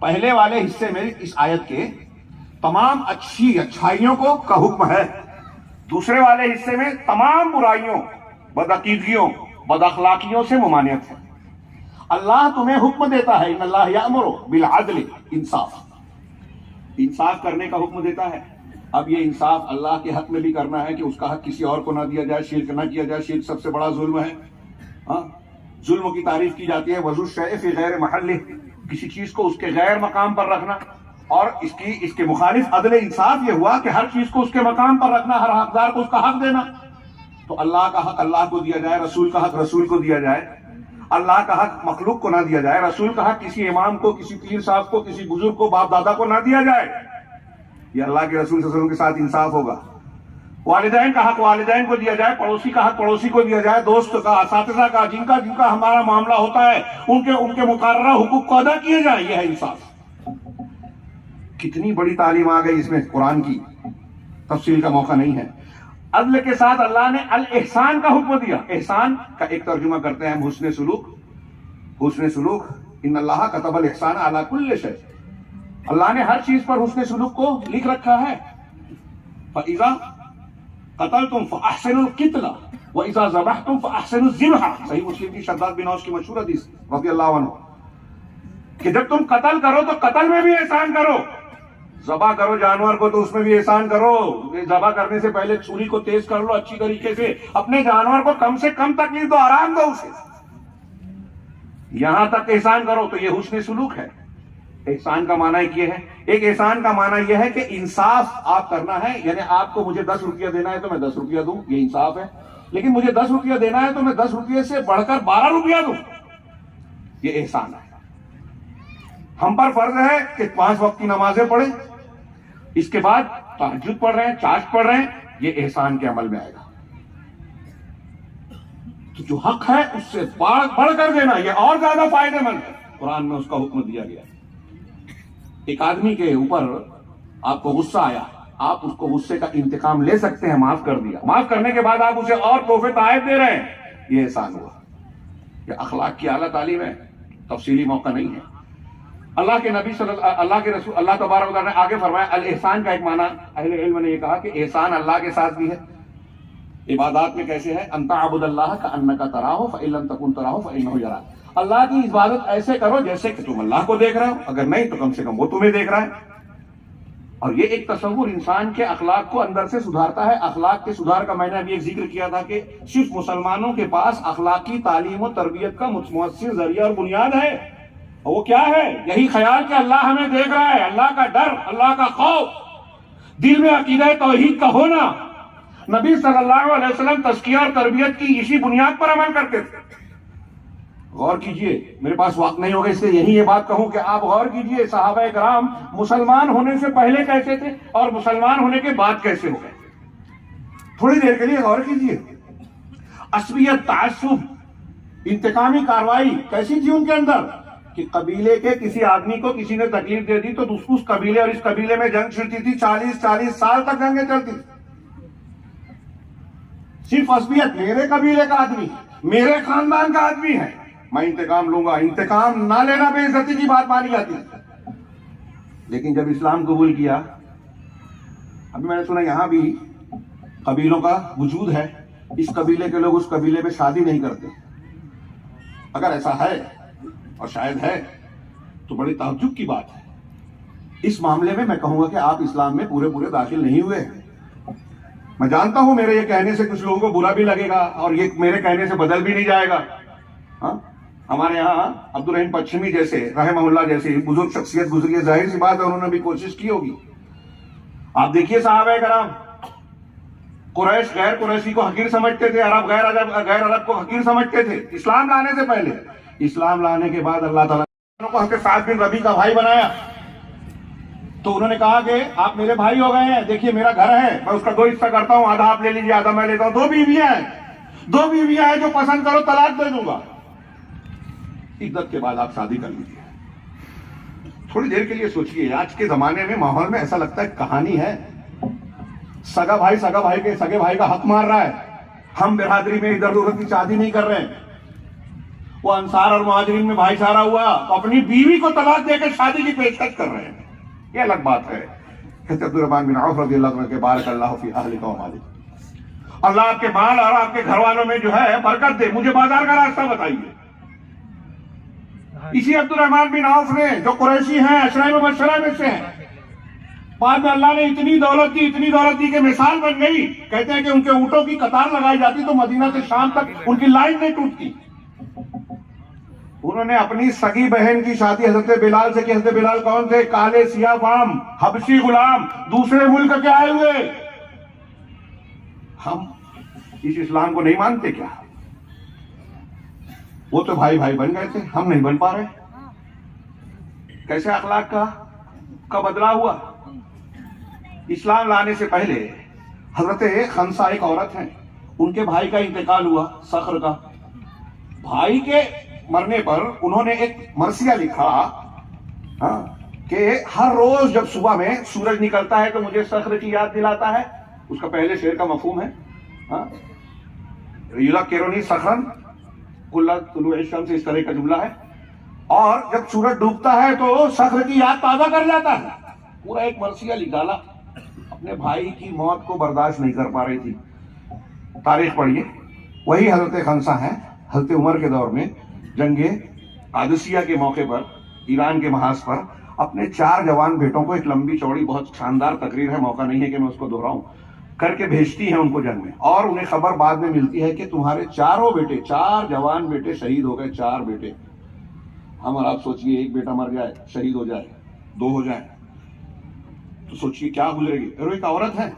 پہلے والے حصے میں اس آیت کے تمام اچھائیوں کو کا حکم ہے. دوسرے والے حصے میں تمام برائیوں، بدعقیدگیوں، بد اخلاقیوں سے ممانعت ہے. اللہ تمہیں حکم دیتا ہے، ان اللہ یأمر بالعدل، انصاف کرنے کا حکم دیتا ہے. اب یہ انصاف اللہ کے حق میں بھی کرنا ہے کہ اس کا حق کسی اور کو نہ دیا جائے، شرک نہ کیا جائے. شرک سب سے بڑا ظلم ہے. ظلم کی تعریف کی جاتی ہے وضع الشیء فی غیر محلہ، کسی چیز کو اس کے غیر مقام پر رکھنا. اور اس کے مخالف عدل انصاف یہ ہوا کہ ہر چیز کو اس کے مقام پر رکھنا، ہر حقدار کو اس کا حق دینا. تو اللہ کا حق اللہ کو دیا جائے، رسول کا حق رسول کو دیا جائے. اللہ کا حق مخلوق کو نہ دیا جائے، رسول کا حق کسی امام کو، کسی پیر صاحب کو، کسی بزرگ کو، باپ دادا کو نہ دیا جائے. یہ اللہ کے رسول صلی اللہ علیہ وسلم کے ساتھ انصاف ہوگا. والدین کا حق والدین کو دیا جائے، پڑوسی کا حق پڑوسی کو دیا جائے، دوست کا، اساتذہ کا، جن کا ہمارا معاملہ ہوتا ہے ان کے مقررہ حقوق کو ادا کیے جائیں. یہ ہے انصاف. کتنی بڑی تعلیم آ گئی اس میں. قرآن کی تفصیل کا موقع نہیں ہے. عدل کے ساتھ اللہ نے الاحسان کا حکم دیا. احسان کا ایک ترجمہ کرتے ہیں ہم حسن سلوک. حسن سلوک، ان اللہ کتب الاحسان علی کل شیء، اللہ نے ہر چیز پر حسن سلوک کو لکھ رکھا ہے. فَإِذَا قتلتم فاحسنوا القتل واذا ذبحتم فاحسنوا الذبح. صحیح مسلم کی شداد بن اوس کی مشہور حدیث رضی اللہ عنہ کہ جب تم قتل کرو تو قتل میں بھی احسان کرو. ذبح کرو جانور کو تو اس میں بھی احسان کرو. ذبح کرنے سے پہلے چھری کو تیز کر لو اچھی طریقے سے. اپنے جانور کو کم سے کم تکلیف دو، آرام دو اسے. یہاں تک احسان کرو تو یہ حسن سلوک ہے. احسان کا معنی یہ ہے، ایک احسان کا معنی یہ ہے کہ انصاف آپ کرنا ہے. یعنی آپ کو مجھے 10 روپیہ دینا ہے تو میں 10 روپیہ دوں، یہ انصاف ہے. لیکن مجھے 10 روپیہ دینا ہے تو میں 10 روپیے سے بڑھ کر 12 روپیہ دوں، یہ احسان ہے. ہم پر فرض ہے کہ 5 وقت کی نمازیں پڑھیں، اس کے بعد تہجد پڑھ رہے ہیں، چاشت پڑھ رہے ہیں، یہ احسان کے عمل میں آئے گا. تو جو حق ہے اس سے بڑھ کر دینا یہ اور زیادہ فائدہ مند ہے. قرآن میں اس کا حکم دیا گیا. ایک آدمی کے اوپر آپ کو غصہ آیا، آپ اس کو غصے کا انتقام لے سکتے ہیں، معاف کر دیا. معاف کرنے کے بعد آپ اسے اور تحفے تحائف دے رہے ہیں، یہ احسان ہوا. یہ اخلاق کی اعلیٰ تعلیم ہے. تفصیلی موقع نہیں ہے. اللہ کے نبی اللہ کے رسول اللہ تبارک و تعالیٰ نے آگے فرمایا الاحسان کا ایک معنی اہل علم نے یہ کہا کہ احسان اللہ کے ساتھ بھی ہے عبادات میں کیسے ہے؟ ان تعبد اللہ کانک تراہ فان لم تکن تراہ فانہ یراک، اللہ کی عبادت ایسے کرو جیسے کہ تم اللہ کو دیکھ رہے ہو، اگر نہیں تو کم سے کم وہ تمہیں دیکھ رہا ہے۔ اور یہ ایک تصور انسان کے اخلاق کو اندر سے سدھارتا ہے۔ اخلاق کے سدھار کا میں نے ابھی ایک ذکر کیا تھا کہ صرف مسلمانوں کے پاس اخلاقی تعلیم و تربیت کا مؤثر ذریعہ اور بنیاد ہے، اور وہ کیا ہے؟ یہی خیال کہ اللہ ہمیں دیکھ رہا ہے، اللہ کا ڈر، اللہ کا خوف، دل میں عقیدہ توحید کا ہونا۔ نبی صلی اللہ علیہ وسلم تزکیہ اور تربیت کی اسی بنیاد پر عمل کرتے تھے۔ غور کیجئے، میرے پاس وقت نہیں ہوگا اس لیے یہی یہ بات کہوں کہ آپ غور کیجئے صحابہ کرام مسلمان ہونے سے پہلے کیسے تھے اور مسلمان ہونے کے بعد کیسے ہو گئے۔ تھوڑی دیر کے لیے غور کیجئے، عصبیت، تعصب، انتقامی کارروائی کیسی تھی ان کے اندر کہ قبیلے کے کسی آدمی کو کسی نے تکلیف دے دی تو اس قبیلے اور اس قبیلے میں جنگ چھڑتی تھی، 40 سال تک جنگیں چلتی تھی۔ صرف عصبیت، میرے قبیلے کا آدمی، میرے خاندان کا آدمی ہے، میں انتقام لوں گا، انتقام نہ لینا بے عزتی کی بات مانی جاتی ہے۔ لیکن جب اسلام قبول کیا، ابھی میں نے سنا یہاں بھی قبیلوں کا وجود ہے، اس قبیلے کے لوگ اس قبیلے میں شادی نہیں کرتے۔ اگر ایسا ہے اور شاید ہے تو بڑی تعجب کی بات ہے۔ اس معاملے میں کہوں گا کہ آپ اسلام میں پورے داخل نہیں ہوئے۔ میں جانتا ہوں میرے یہ کہنے سے کچھ لوگوں کو برا بھی لگے گا اور یہ میرے کہنے سے بدل بھی نہیں جائے گا۔ ہمارے یہاں عبد الرحیم پچھمی جیسے رحمہ اللہ جیسے بزرگ شخصیت گزری ہے، ظاہر سی بات ہے انہوں نے بھی کوشش کی ہوگی۔ آپ دیکھیے صحابہ کرام، قریش غیر قریشی کو حقیر سمجھتے تھے، عرب غیر عرب کو حقیر سمجھتے تھے اسلام لانے سے پہلے۔ اسلام لانے کے بعد اللہ تعالیٰ کو حضرت سعد بن ربیع کا بھائی بنایا تو انہوں نے کہا کہ آپ میرے بھائی ہو گئے ہیں، دیکھیے میرا گھر ہے، میں اس کا 2 حصہ کرتا ہوں، آدھا آپ لے لیجیے آدھا میں لیتا ہوں۔ 2 بیویاں ہیں جو پسند کرو طلاق دے دوں گا۔ عدت کے بعد آپ شادی کر لیجیے۔ تھوڑی دیر کے لیے سوچئے، آج کے زمانے میں ماحول میں ایسا لگتا ہے کہانی ہے، سگا بھائی کے سگے بھائی کا حق مار رہا ہے، ہم برادری میں ادھر ادھر کی شادی نہیں کر رہے ہیں۔ وہ انصار اور مہاجرین میں بھائی چارہ ہوا تو اپنی بیوی کو طلاق دے کے شادی کی پیشکش کر رہے ہیں، یہ الگ بات ہے۔ حضرت عبدالرحمن بن عوف رضی اللہ عنہ کے بارک اللہ فی اہلک و مالک، اللہ آپ کے مال اور آپ کے گھر والوں میں جو ہے برکت دے، مجھے بازار کا راستہ بتائیے۔ اسی عبدالرحمن بن عوف نے جو قریشی ہیں، عشرہ مبشرہ میں سے ہیں، بعد میں اللہ نے اتنی دولت دی کہ مثال بن گئی۔ کہتے ہیں کہ ان کے اونٹوں کی قطار لگائی جاتی تو مدینہ سے شام تک ان کی لائن نہیں ٹوٹتی۔ انہوں نے اپنی سگی بہن کی شادی حضرت بلال سے کی۔ حضرت بلال کون تھے؟ کالے سیاہ فام حبشی غلام، دوسرے ملک کے آئے ہوئے۔ ہم اس اسلام کو نہیں مانتے کیا؟ وہ تو بھائی بن گئے تھے، ہم نہیں بن پا رہے۔ کیسے اخلاق کا بدلاؤ ہوا؟ اسلام لانے سے پہلے حضرت خنسا ایک عورت ہیں، ان کے بھائی کا انتقال ہوا، صخر کا۔ بھائی کے مرنے پر انہوں نے ایک مرثیہ لکھا کہ ہر روز جب صبح میں سورج نکلتا ہے تو مجھے صخر کی یاد دلاتا ہے۔ اس کا پہلے شعر کا مفہوم ہے یذکرنی صخرا کل طلوع الشمس، اس طرح کا جملہ ہے، اور جب سورج ڈوبتا ہے تو صخر کی یاد تازہ کر جاتا ہے۔ پورا ایک مرثیہ لکھ ڈالا۔ اپنے بھائی کی موت کو برداشت نہیں کر پا رہی تھی۔ تاریخ پڑھیے، وہی حضرت خنسا ہیں، حضرت عمر کے دور میں جنگ قادسیہ کے موقع پر ایران کے محاذ پر اپنے 4 جوان بیٹوں کو، ایک لمبی چوڑی بہت شاندار تقریر ہے، موقع نہیں ہے کہ میں اس کو دہراؤں، کر کے بھیجتی ہیں ان کو جنگ میں، اور انہیں خبر بعد میں ملتی ہے کہ تمہارے 4 جوان بیٹے شہید ہو گئے، 4 بیٹے۔ ہم اور آپ سوچئے ایک بیٹا مر جائے، شہید ہو جائے، 2 ہو جائیں تو سوچئے کیا گزرے گی۔ اور ایک عورت ہے،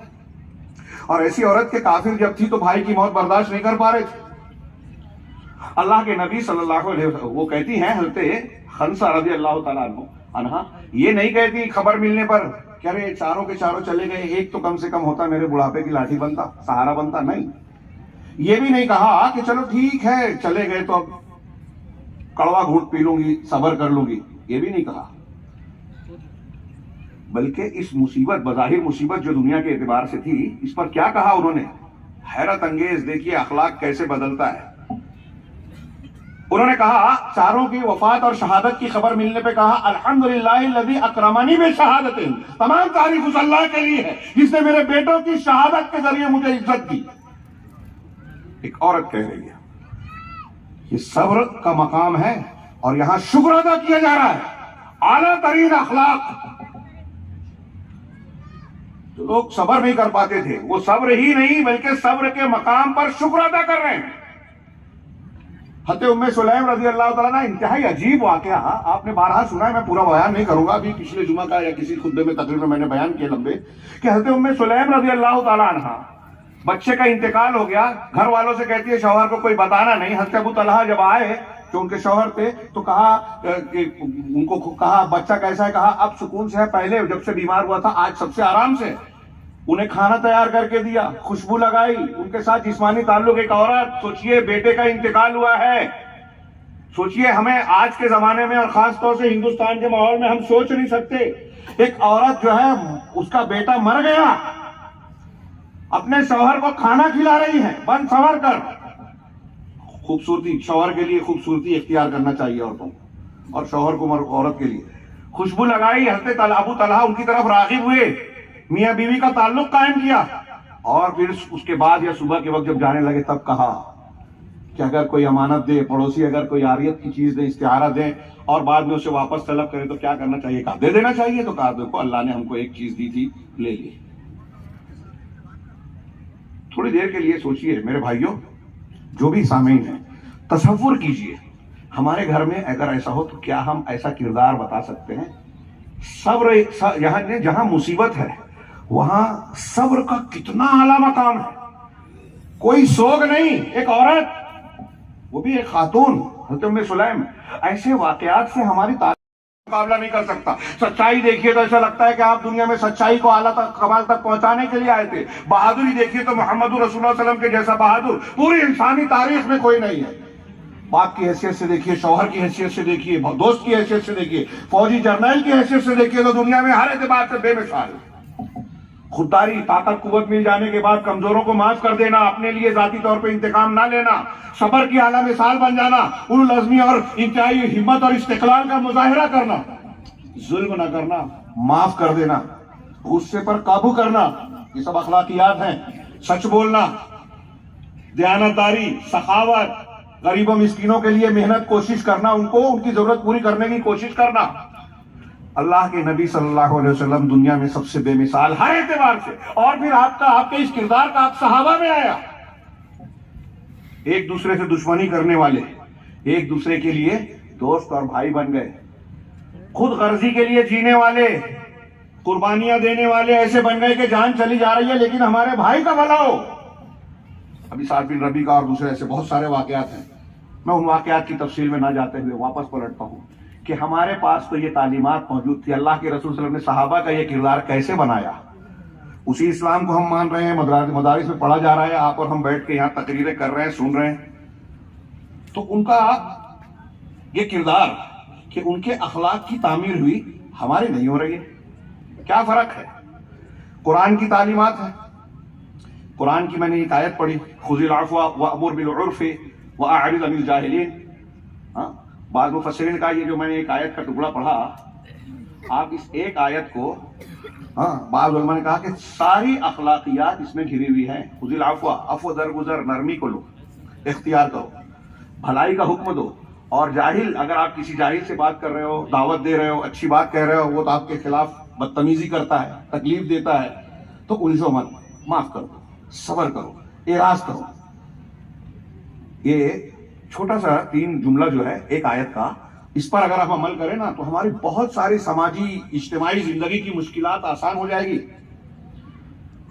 اور ایسی عورت کے کافر جب تھی تو بھائی کی موت برداشت نہیں کر پا رہے تھے۔ اللہ کے نبی صلی اللہ علیہ وسلم وہ کہتی ہیں، حضرت خنسا رضی اللہ تعالیٰ عنہ یہ نہیں کہتی خبر ملنے پر کہ ارے 4 کے 4 چلے گئے، ایک تو کم سے کم ہوتا، میرے بڑھاپے کی لاٹھی بنتا، سہارا بنتا، نہیں۔ یہ بھی نہیں کہا کہ چلو ٹھیک ہے چلے گئے تو اب کڑوا گھونٹ پی لوں گی، صبر کر لوں گی، یہ بھی نہیں کہا، بلکہ اس مصیبت، بظاہر مصیبت جو دنیا کے اعتبار سے تھی، اس پر کیا کہا انہوں نے؟ حیرت انگیز، دیکھیے اخلاق کیسے بدلتا ہے۔ انہوں نے کہا 4 کی وفات اور شہادت کی خبر ملنے پہ کہا الحمدللہ الذی اکرمنی بشہادت، تمام تعریف اس اللہ کے لیے ہے جس نے میرے بیٹوں کی شہادت کے ذریعے مجھے عزت دی۔ ایک عورت کہہ رہی ہے یہ صبر کا مقام ہے اور یہاں شکر ادا کیا جا رہا ہے، اعلیٰ ترین اخلاق. جو لوگ صبر نہیں کر پاتے تھے وہ صبر ہی نہیں بلکہ صبر کے مقام پر شکر ادا کر رہے ہیں. حضرت ام سلیم رضی اللہ تعالیٰ عنہ انتہائی عجیب واقعہ آپ نے بارہا سنا ہے، میں پورا بیان نہیں کروں گا، ابھی پچھلے جمعہ کا یا کسی خطبے میں تقریباً میں نے بیان کیے لمبے، کہ حضرت ام سلیم رضی اللہ تعالیٰ عنہ بچے کا انتقال ہو گیا، گھر والوں سے کہتی ہے شوہر کو کوئی بتانا نہیں. حضرت ابو طلحہ جب آئے جو ان کے شوہر تھے تو کہا کہ ان کو کہا بچہ کیسا ہے، کہا اب سکون سے ہے، پہلے جب سے بیمار ہوا تھا آج سب سے آرام سے. انہیں کھانا تیار کر کے دیا، خوشبو لگائی، ان کے ساتھ جسمانی تعلق. ایک عورت، سوچئے بیٹے کا انتقال ہوا ہے، سوچئے ہمیں آج کے زمانے میں اور خاص طور سے ہندوستان کے ماحول میں ہم سوچ نہیں سکتے، ایک عورت جو ہے اس کا بیٹا مر گیا، اپنے شوہر کو کھانا کھلا رہی ہے بن سنور کر. خوبصورتی، شوہر کے لیے خوبصورتی اختیار کرنا چاہیے عورتوں کو، اور شوہر کو عورت کے لیے خوشبو لگائی. حضرت ابو طلحہ ان کی طرف راغب ہوئے، میاں بیوی کا تعلق قائم کیا، اور پھر اس کے بعد یا صبح کے وقت جب جانے لگے تب کہا کہ اگر کوئی امانت دے، پڑوسی اگر کوئی عاریت کی چیز دے، استعارہ دے اور بعد میں اسے واپس طلب کرے تو کیا کرنا چاہیے؟ کہا دے دینا چاہیے. تو کہا دیکھو اللہ نے ہم کو ایک چیز دی تھی، لے لی. تھوڑی دیر کے لیے سوچئے میرے بھائیوں، جو بھی سامعین ہیں، تصور کیجئے ہمارے گھر میں اگر ایسا ہو تو کیا ہم ایسا کردار بتا سکتے ہیں؟ صبر، جہاں مصیبت ہے وہاں صبر کا کتنا اعلیٰ مقام ہے. کوئی سوگ نہیں، ایک عورت، وہ بھی ایک خاتون، حضرت ام سلیم. ایسے واقعات سے ہماری تاریخ مقابلہ نہیں کر سکتا. سچائی دیکھیے تو ایسا لگتا ہے کہ آپ دنیا میں سچائی کو اعلیٰ تک، کمال تک پہنچانے کے لیے آئے تھے. بہادری دیکھیے تو محمد رسول اللہ صلی اللہ علیہ وسلم کے جیسا بہادر پوری انسانی تاریخ میں کوئی نہیں ہے. باپ کی حیثیت سے دیکھیے، شوہر کی حیثیت سے دیکھیے، دوست کی حیثیت سے دیکھیے، فوجی جرنیل کی حیثیت سے دیکھیے تو دنیا میں ہر اعتبار سے بے مثال. خودداری، طاقت قوت مل جانے کے بعد کمزوروں کو معاف کر دینا، اپنے لیے ذاتی طور پہ انتقام نہ لینا، صبر کی اعلیٰ مثال بن جانا، العزمی اور انتہائی ہمت اور استقلال کا مظاہرہ کرنا، ظلم نہ کرنا، معاف کر دینا، غصے پر قابو کرنا، یہ سب اخلاقیات ہیں. سچ بولنا، دیانتداری، سخاوت، غریب و مسکینوں کے لیے محنت، کوشش کرنا، ان کو ان کی ضرورت پوری کرنے کی کوشش کرنا. اللہ کے نبی صلی اللہ علیہ وسلم دنیا میں سب سے بے مثال ہر اعتبار سے. اور پھر آپ کے اس کردار کا آپ صحابہ میں آیا. ایک دوسرے سے دشمنی کرنے والے ایک دوسرے کے لیے دوست اور بھائی بن گئے. خود غرضی کے لیے جینے والے، قربانیاں دینے والے ایسے بن گئے کہ جان چلی جا رہی ہے لیکن ہمارے بھائی کا بھلا ہو. ابھی سعد بن ربیع کا اور دوسرے ایسے بہت سارے واقعات ہیں. میں ان واقعات کی تفصیل میں نہ جاتے ہوئے واپس پلٹتا ہوں کہ ہمارے پاس تو یہ تعلیمات موجود تھی. اللہ کے رسول صلی اللہ علیہ وسلم نے صحابہ کا یہ کردار کیسے بنایا؟ اسی اسلام کو ہم مان رہے ہیں، مدارس میں پڑھا جا رہا ہے، آپ اور ہم بیٹھ کے یہاں تقریریں کر رہے ہیں، سن رہے ہیں. تو ان کا یہ کردار کہ ان کے اخلاق کی تعمیر ہوئی، ہماری نہیں ہو رہی ہے. کیا فرق ہے؟ قرآن کی تعلیمات ہے. قرآن کی میں نے ایک آیت پڑھی، خذ العفو وأمر بالعرف وأعرض عن الجاہلین. بعض مفسرین نے کہا یہ جو میں نے ایک آیت کا ٹکڑا پڑھا، آپ اس ایک آیت کو، بعض علماء نے کہا کہ ساری اخلاقیات اس میں گھری ہوئی ہیں. خذ العفو، عفو درگزر، نرمی کو لو، اختیار کرو، بھلائی کا حکم دو. اور جاہل، اگر آپ کسی جاہل سے بات کر رہے ہو، دعوت دے رہے ہو، اچھی بات کہہ رہے ہو، وہ تو آپ کے خلاف بدتمیزی کرتا ہے، تکلیف دیتا ہے، تو الجھو مت، معاف کر دو، صبر کرو، اعراض کرو. یہ چھوٹا سا 3 جملہ جو ہے ایک آیت کا، اس پر اگر آپ عمل کریں نا تو ہماری بہت ساری سماجی اجتماعی زندگی کی مشکلات آسان ہو جائے گی.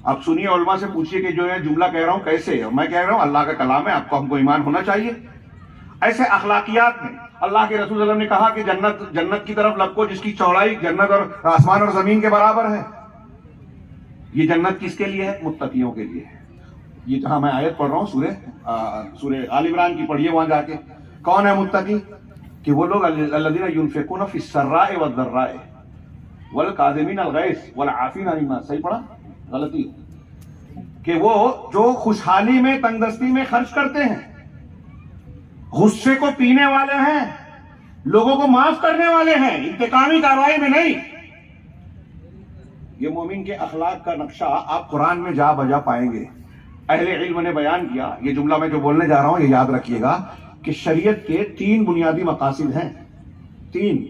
آپ سنیے، علماء سے پوچھیے کہ جو ہے جملہ کہہ رہا ہوں کیسے ہے. میں کہہ رہا ہوں اللہ کا کلام ہے، آپ کو ہم کو ایمان ہونا چاہیے. ایسے اخلاقیات میں اللہ کے رسول صلی اللہ علیہ وسلم نے کہا کہ جنت کی طرف لپکو جس کی چوڑائی جنت اور آسمان اور زمین کے برابر ہے. یہ جنت کس کے لیے ہے؟ متقیوں کے لیے ہے. یہ جہاں میں آیت پڑھ رہا ہوں سورہ آل عمران کی پڑھیے، وہاں جا کے کون ہے متقی؟ کہ وہ لوگ الذین ينفقون فی السراء والضراء والکاظمین الغیظ والعافین عن الناس. صحیح پڑھا؟ غلطی؟ کہ وہ جو خوشحالی میں، تنگ دستی میں خرچ کرتے ہیں، غصے کو پینے والے ہیں، لوگوں کو معاف کرنے والے ہیں، انتقامی کارروائی میں نہیں. یہ مومن کے اخلاق کا نقشہ آپ قرآن میں جا بجا پائیں گے. اہل علم نے بیان کیا، یہ جملہ میں جو بولنے جا رہا ہوں یہ یاد رکھیے گا کہ شریعت کے 3 بنیادی مقاصد ہیں، 3۔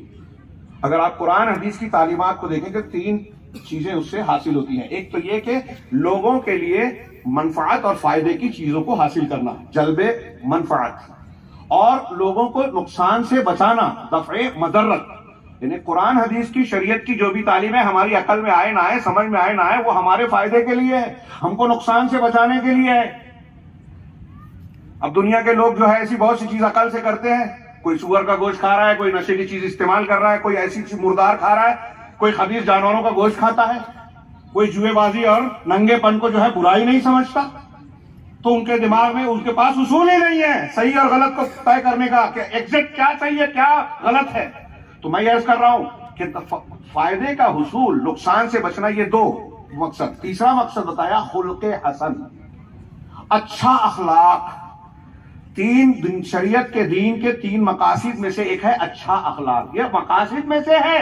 اگر آپ قرآن حدیث کی تعلیمات کو دیکھیں تو 3 چیزیں اس سے حاصل ہوتی ہیں۔ ایک تو یہ کہ لوگوں کے لیے منفعت اور فائدے کی چیزوں کو حاصل کرنا، جلب منفعت، اور لوگوں کو نقصان سے بچانا، دفع مضرت۔ یعنی قرآن حدیث کی شریعت کی جو بھی تعلیم ہے ہماری عقل میں آئے نہ آئے، سمجھ میں آئے نہ آئے، وہ ہمارے فائدے کے لیے ہے، ہم کو نقصان سے بچانے کے لیے ہے۔ اب دنیا کے لوگ جو ہے ایسی بہت سی چیز عقل سے کرتے ہیں، کوئی سور کا گوشت کھا رہا ہے، کوئی نشے کی چیز استعمال کر رہا ہے، کوئی ایسی چیز مردار کھا رہا ہے، کوئی خبیث جانوروں کا گوشت کھاتا ہے، کوئی جوئے بازی اور ننگے پن کو جو ہے برائی نہیں سمجھتا، تو ان کے دماغ میں، ان کے پاس اصول ہی نہیں ہے صحیح اور غلط کو طے کرنے کا کہ ایگزیکٹ کیا صحیح ہے کیا غلط ہے۔ تو میں عرض کر رہا ہوں کہ فائدے کا حصول، نقصان سے بچنا، یہ 2 مقصد۔ تیسرا مقصد بتایا خلق حسن، اچھا اخلاق۔ 3 شریعت کے دین کے 3 مقاصد میں سے ایک ہے اچھا اخلاق، یہ مقاصد میں سے ہے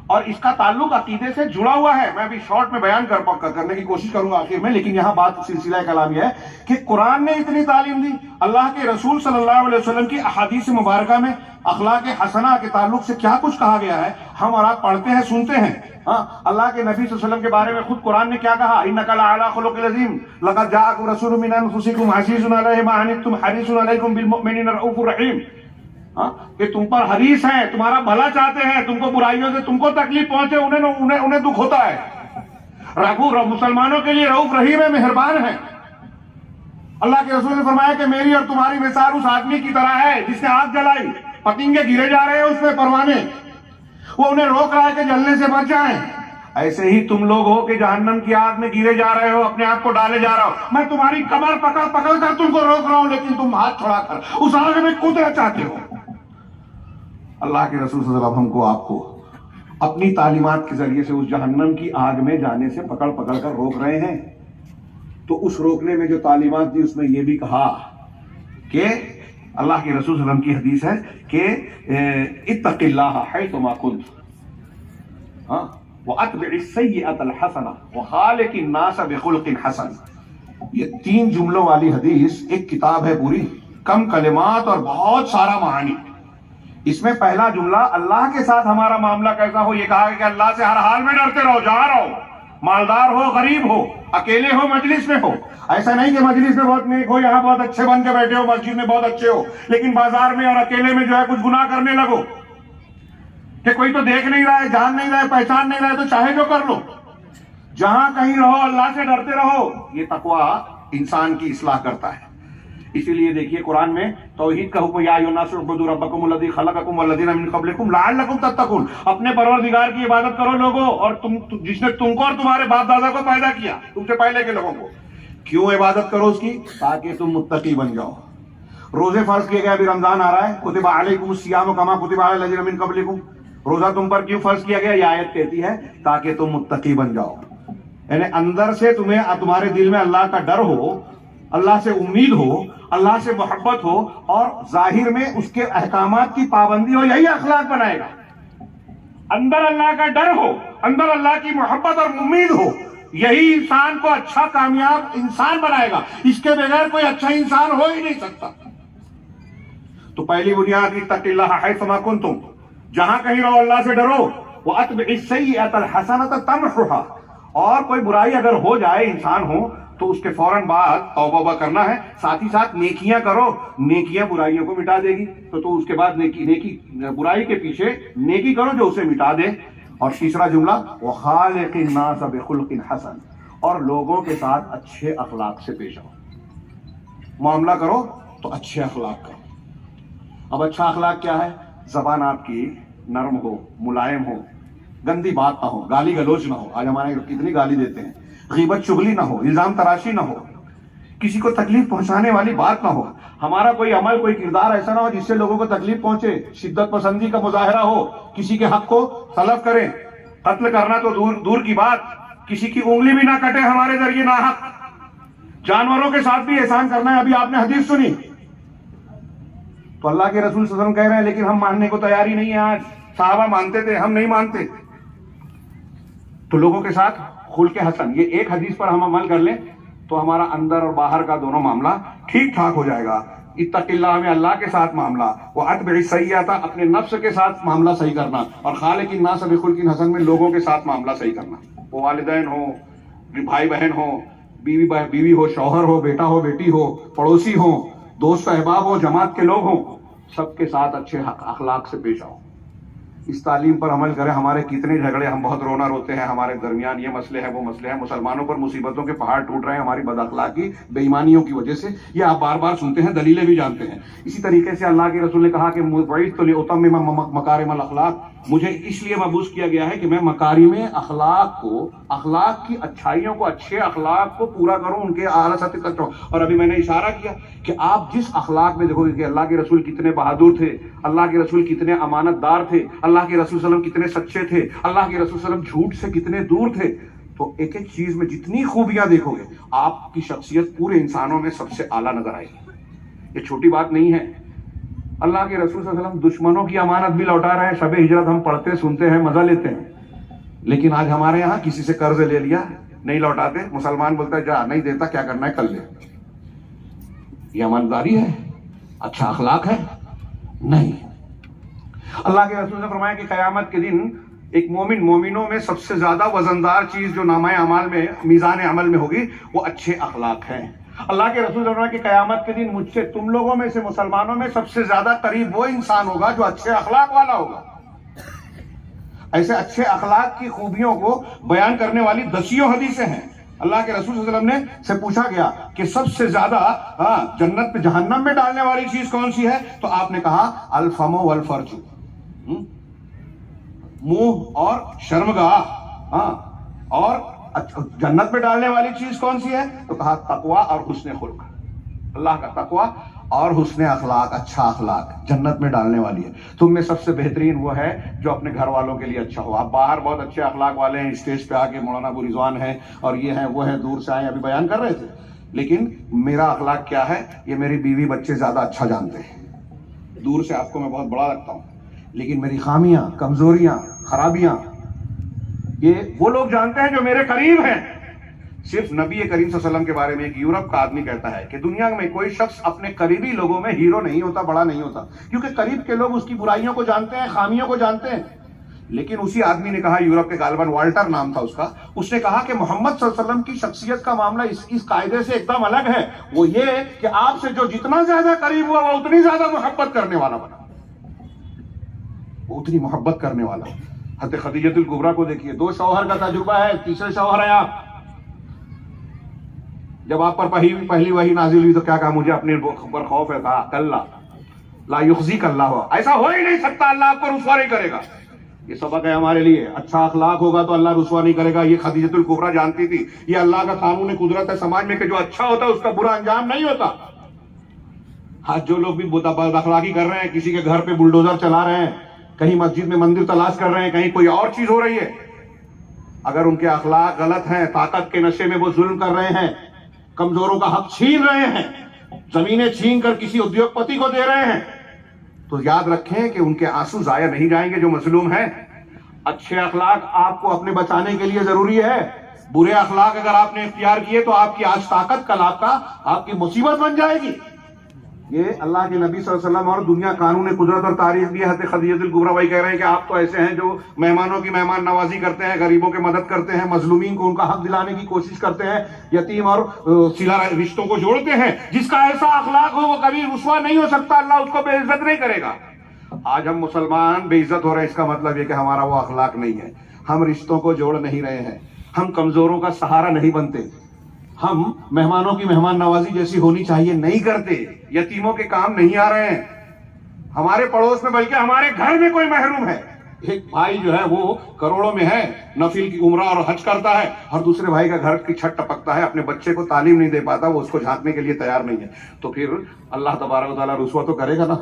اور اس کا تعلق عقیدے سے جڑا ہوا ہے۔ میں ابھی شارٹ میں بیان کرنے کی کوشش کروں گا آخر میں، لیکن یہاں بات سلسلہ کلام یہ ہے کہ قرآن نے اتنی تعلیم دی، اللہ کے رسول صلی اللہ علیہ وسلم کی احادیث مبارکہ میں اخلاق حسنہ کے تعلق سے کیا کچھ کہا گیا ہے، ہم اور آپ پڑھتے ہیں، سنتے ہیں۔ اللہ کے نبی صلی اللہ علیہ وسلم کے بارے میں خود قرآن نے کیا کہا، اِنَّكَ لَعَلَىٰ خُلُقٍ عَظِيمٍ لَقَدْ جَاءَكُمْ رَسُولٌ مِّنْ أَنفُسِكُمْ عَزِيزٌ عَلَيْهِ مَا عَنِتُّمْ حَرِيصٌ عَلَيْكُمْ بِالْمُؤْمِنِينَ رَءُوفٌ رَحِيمٌ، کہ تم پر حریص ہیں، تمہارا بھلا چاہتے ہیں، تم کو برائیوں سے تم کو تکلیف پہنچے انہیں دکھ ہوتا ہے۔ رغوف مسلمانوں کے لیے رؤوف رحیم ہے، مہربان ہے۔ اللہ کے رسول نے فرمایا کہ میری اور تمہاری مثال اس آدمی کی طرح ہے جس نے آگ جلائی، پتنگے گرے جا رہے ہیں اس میں پروانے، وہ انہیں روک رہا ہے کہ جلنے سے بچ جائیں۔ ایسے ہی تم لوگ ہو کہ جہنم کی آگ میں گرے جا رہے ہو، اپنے آپ کو ڈالے جا رہا ہو، میں تمہاری کمر پکڑ کر تم کو روک رہا ہوں، لیکن تم ہاتھ چھڑا کر اس آگ میں کودنا چاہتے ہو۔ اللہ کے رسول صلی اللہ علیہ وسلم ہم کو، آپ کو اپنی تعلیمات کے ذریعے سے اس جہنم کی آگ میں جانے سے پکڑ کر روک رہے ہیں۔ تو اس روکنے میں جو تعلیمات دی اس میں یہ بھی کہا کہ اللہ کے رسول صلی اللہ علیہ وسلم کی حدیث ہے کہ اتق اللہ حیثما کنت واتبع السیئۃ الحسنہ وخالق الناس بخلق حسن۔ یہ 3 جملوں والی حدیث ایک کتاب ہے پوری، کم کلمات اور بہت سارا معانی۔ اس میں پہلا جملہ اللہ کے ساتھ ہمارا معاملہ کیسا ہو یہ کہا کہ اللہ سے ہر حال میں ڈرتے رہو، جہاں رہو، مالدار ہو، غریب ہو، اکیلے ہو، مجلس میں ہو۔ ایسا نہیں کہ مجلس میں بہت نیک ہو، یہاں بہت اچھے بن کے بیٹھے ہو، مسجد میں بہت اچھے ہو، لیکن بازار میں اور اکیلے میں جو ہے کچھ گناہ کرنے لگو کہ کوئی تو دیکھ نہیں رہا ہے، جان نہیں رہا ہے، پہچان نہیں رہا ہے، تو چاہے جو کر لو۔ جہاں کہیں رہو اللہ سے ڈرتے رہو، یہ تقویٰ انسان کی اصلاح کرتا ہے۔ اسی لیے دیکھیے قرآن میں توحید کا حکم، یا ایھا الناس اعبدوا ربکم الذی خلقکم والذین من قبلکم لعلکم تتقون، اپنے پروردگار کی عبادت کرو لوگوں، اور جس نے تم کو اور تمہارے باپ دادا کو پیدا کیا، تم سے پہلے کے لوگوں کو، کیوں عبادت کرو اس کی؟ تاکہ تم متقی بن جاؤ۔ روزے فرض کیے گئے، ابھی رمضان آ رہا ہے، کتب علیکم الصیام کما کتب علی الذین من قبلکم، روزہ تم پر کیوں فرض کیا گیا؟ یہ آیت کہتی ہے تاکہ تم متقی بن جاؤ، یعنی اندر سے تمہارے دل میں اللہ کا ڈر ہو، اللہ سے امید ہو، اللہ سے محبت ہو، اور ظاہر میں اس کے احکامات کی پابندی ہو، یہی اخلاق بنائے گا۔ اندر اللہ کا ڈر ہو، اندر اللہ کی محبت اور امید ہو، یہی انسان کو اچھا کامیاب انسان بنائے گا۔ اس کے بغیر کوئی اچھا انسان ہو ہی نہیں سکتا۔ تو پہلی بنیاد اتق اللہ حیثما کنتم، جہاں کہیں رہو اللہ سے ڈرو، واتبع السیئۃ الحسنۃ تمحها، اور کوئی برائی اگر ہو جائے انسان ہو تو اس کے فوراً بعد توبہ کرنا ہے، ساتھ ہی ساتھ نیکیاں کرو، نیکیاں برائیوں کو مٹا دے گی، تو اس کے بعد نیکی برائی کے پیچھے نیکی کرو جو اسے مٹا دے۔ اور تیسرا جملہ وخالق الناس بخلق حسن، اور لوگوں کے ساتھ اچھے اخلاق سے پیش آؤ، معاملہ کرو تو اچھے اخلاق کرو۔ اب اچھا اخلاق کیا ہے؟ زبان آپ کی نرم ہو، ملائم ہو، گندی بات نہ ہو، گالی گلوچ نہ ہو، آج ہمارے کتنی گالی دیتے ہیں، غیبت چغلی نہ ہو، الزام تراشی نہ ہو، کسی کو تکلیف پہنچانے والی بات نہ ہو، ہمارا کوئی عمل کوئی کردار ایسا نہ ہو جس سے لوگوں کو تکلیف پہنچے، شدت پسندی کا مظاہرہ ہو، کسی کے حق کو تلف کریں، قتل کرنا تو دور کی بات، کسی کی انگلی بھی نہ کٹے ہمارے ذریعے ناحق، جانوروں کے ساتھ بھی احسان کرنا ہے۔ ابھی آپ نے حدیث سنی تو اللہ کے رسول صلی اللہ علیہ وسلم کہہ رہے ہیں، لیکن ہم ماننے کو تیار ہی نہیں ہیں۔ آج صحابہ مانتے تھے، ہم نہیں مانتے۔ تو لوگوں کے ساتھ خلق حسن، یہ ایک حدیث پر ہم عمل کر لیں تو ہمارا اندر اور باہر کا دونوں معاملہ ٹھیک ٹھاک ہو جائے گا. اتق اللہ میں اللہ کے ساتھ معاملہ، واتبع السیئۃ اپنے نفس کے ساتھ معاملہ صحیح کرنا، اور خالق الناس بخلق حسن میں لوگوں کے ساتھ معاملہ صحیح کرنا. وہ والدین ہو، بھائی بہن ہو، بیوی ہو، شوہر ہو، بیٹا ہو، بیٹی ہو، پڑوسی ہو، دوست احباب ہو، جماعت کے لوگ ہوں، سب کے ساتھ اچھے اخلاق سے پیش آؤ. اس تعلیم پر عمل کریں. ہمارے کتنے جھگڑے، ہم بہت رونا روتے ہیں ہمارے درمیان، یہ مسئلے ہیں وہ مسئلے ہیں، مسلمانوں پر مصیبتوں کے پہاڑ ٹوٹ رہے ہیں ہماری بد اخلاقی بے ایمانیوں کی وجہ سے. یہ آپ بار بار سنتے ہیں، دلیلیں بھی جانتے ہیں. اسی طریقے سے اللہ کے رسول نے کہا کہ بعثت لأتمم مکارم الاخلاق، مجھے اس لیے مبعوث کیا گیا ہے کہ میں مکارم اخلاق کو، اخلاق کی اچھائیوں کو، اچھے اخلاق کو پورا کروں، ان کے اعلیٰ سطح تک پہنچاؤں. اور ابھی میں نے اشارہ کیا کہ آپ جس اخلاق میں دیکھو گے کہ اللہ کے رسول کتنے بہادر تھے، اللہ کے رسول کتنے امانت دار تھے، اللہ کے رسول صلی اللہ علیہ وسلم کتنے سچے تھے، اللہ کے رسول صلی اللہ علیہ وسلم جھوٹ سے کتنے دور تھے. تو ایک ایک چیز میں جتنی خوبیاں دیکھو گے، آپ کی شخصیت پورے انسانوں میں سب سے اعلیٰ نظر آئے گی. یہ چھوٹی بات نہیں ہے. اللہ کے رسول صلی اللہ علیہ وسلم دشمنوں کی امانت بھی لوٹا رہے ہیں. شب ہجرت ہم پڑھتے سنتے ہیں، مزہ لیتے ہیں. لیکن آج ہمارے یہاں کسی سے قرض لے لیا، نہیں لوٹاتے، مسلمان بولتا ہے جا، نہیں دیتا، کیا کرنا ہے کر لے. یہ امانتداری ہے؟ اچھا اخلاق ہے؟ نہیں. اللہ کے رسول نے فرمایا کہ قیامت کے دن ایک مومنوں میں سب سے زیادہ وزندار چیز جو نامہ اعمال میں، میزان عمل میں ہوگی، وہ اچھے اخلاق ہیں. اللہ کے رسول نے فرمایا کہ قیامت کے دن مجھ سے، تم لوگوں میں سے، مسلمانوں میں سب سے زیادہ قریب وہ انسان ہوگا جو اچھے اخلاق والا ہوگا. ایسے اچھے اخلاق کی خوبیوں کو بیان کرنے والی دسیوں حدیثیں ہیں. اللہ کے رسول صلی اللہ علیہ وسلم نے سے پوچھا گیا کہ سب سے زیادہ جنت پہ جہنم میں ڈالنے والی چیز کون سی ہے؟ تو آپ نے کہا الفم والفرج، منہ اور شرمگاہ. اور جنت میں ڈالنے والی چیز کون سی ہے؟ تو کہا تقوی اور حسن خلق. اللہ کا تقوی اور حسن اخلاق، اچھا اخلاق جنت میں ڈالنے والی ہے. تم میں سب سے بہترین وہ ہے جو اپنے گھر والوں کے لیے اچھا ہو. آپ باہر بہت اچھے اخلاق والے ہیں، اسٹیج پہ آ کے مولانا ابو رضوان ہیں اور یہ ہیں وہ ہیں، دور سے آئے ابھی بیان کر رہے تھے. لیکن میرا اخلاق کیا ہے یہ میری بیوی بچے زیادہ اچھا جانتے ہیں. دور سے آپ کو میں بہت بڑا لگتا ہوں، لیکن میری خامیاں، کمزوریاں، خرابیاں یہ وہ لوگ جانتے ہیں جو میرے قریب ہیں. صرف نبی کریم صلی اللہ علیہ وسلم کے بارے میں ایک یورپ کا آدمی کہتا ہے کہ دنیا میں کوئی شخص اپنے قریبی لوگوں میں ہیرو نہیں ہوتا، بڑا نہیں ہوتا، کیونکہ قریب کے لوگ اس کی برائیوں کو جانتے ہیں، خامیوں کو جانتے ہیں. لیکن اسی آدمی نے کہا، یورپ کے غالباً والٹر نام تھا اس کا، اس نے کہا کہ محمد صلی اللہ علیہ وسلم کی شخصیت کا معاملہ اس قاعدے سے ایک دم الگ ہے. وہ یہ کہ آپ سے جو جتنا زیادہ قریب ہوا وہ اتنی زیادہ محبت کرنے والا بنا، وہ اتنی محبت کرنے والا. حضرت خدیجہ الکبریٰ کو دیکھیے، 2 شوہر کا تجربہ ہے، تیسرے شوہر ہیں آپ. جب آپ پر پہلی وحی نازل ہوئی تو کیا کہا؟ مجھے اپنے پر خوف ہے. کہا کلا لا یخزیک اللہ، ایسا ہو ہی نہیں سکتا، اللہ آپ کو رسوا نہیں کرے گا. یہ سبق ہے ہمارے لیے. اچھا اخلاق ہوگا تو اللہ رسوا نہیں کرے گا. یہ خدیجہ الکبریٰ جانتی تھی. یہ اللہ کا قانون قدرت ہے سماج میں کہ جو اچھا ہوتا ہے اس کا برا انجام نہیں ہوتا. آج جو لوگ بھی بد اخلاقی کر رہے ہیں، کسی کے گھر پہ بلڈوزر چلا رہے ہیں، کہیں مسجد میں مندر تلاش کر رہے ہیں، کہیں کوئی اور چیز ہو رہی ہے، اگر ان کے اخلاق غلط ہیں، طاقت کے نشے میں وہ ظلم کر رہے ہیں، کمزوروں کا حق چھین رہے ہیں، زمینیں چھین کر کسی ادیوگ پتی کو دے رہے ہیں، تو یاد رکھیں کہ ان کے آنسو ضائع نہیں جائیں گے جو مظلوم ہیں. اچھے اخلاق آپ کو اپنے بچانے کے لیے ضروری ہے. برے اخلاق اگر آپ نے اختیار کیے تو آپ کی آج طاقت کل آپ کی مصیبت بن جائے گی. یہ اللہ کے نبی صلی اللہ علیہ وسلم اور دنیا قانون قدرت اور تاریخ بھی. حضرت خدیجہ الکبریٰ وہی کہہ رہے ہیں کہ آپ تو ایسے ہیں جو مہمانوں کی مہمان نوازی کرتے ہیں، غریبوں کی مدد کرتے ہیں، مظلومین کو ان کا حق دلانے کی کوشش کرتے ہیں، یتیم اور صلہ رشتوں کو جوڑتے ہیں. جس کا ایسا اخلاق ہو وہ کبھی رسوا نہیں ہو سکتا، اللہ اس کو بے عزت نہیں کرے گا. آج ہم مسلمان بے عزت ہو رہے ہیں، اس کا مطلب یہ کہ ہمارا وہ اخلاق نہیں ہے. ہم رشتوں کو جوڑ نہیں رہے ہیں، ہم کمزوروں کا سہارا نہیں بنتے، ہم مہمانوں کی مہمان نوازی جیسی ہونی چاہیے نہیں کرتے، یتیموں کے کام نہیں آ رہے ہیں ہمارے پڑوس میں، بلکہ ہمارے گھر میں کوئی محروم ہے. ایک بھائی جو ہے وہ کروڑوں میں ہے، نفل کی عمرہ اور حج کرتا ہے، اور دوسرے بھائی کا گھر کی چھت ٹپکتا ہے، اپنے بچے کو تعلیم نہیں دے پاتا، وہ اس کو جھانکنے کے لیے تیار نہیں ہے. تو پھر اللہ تبارک و تعالیٰ رسوا تو کرے گا نا.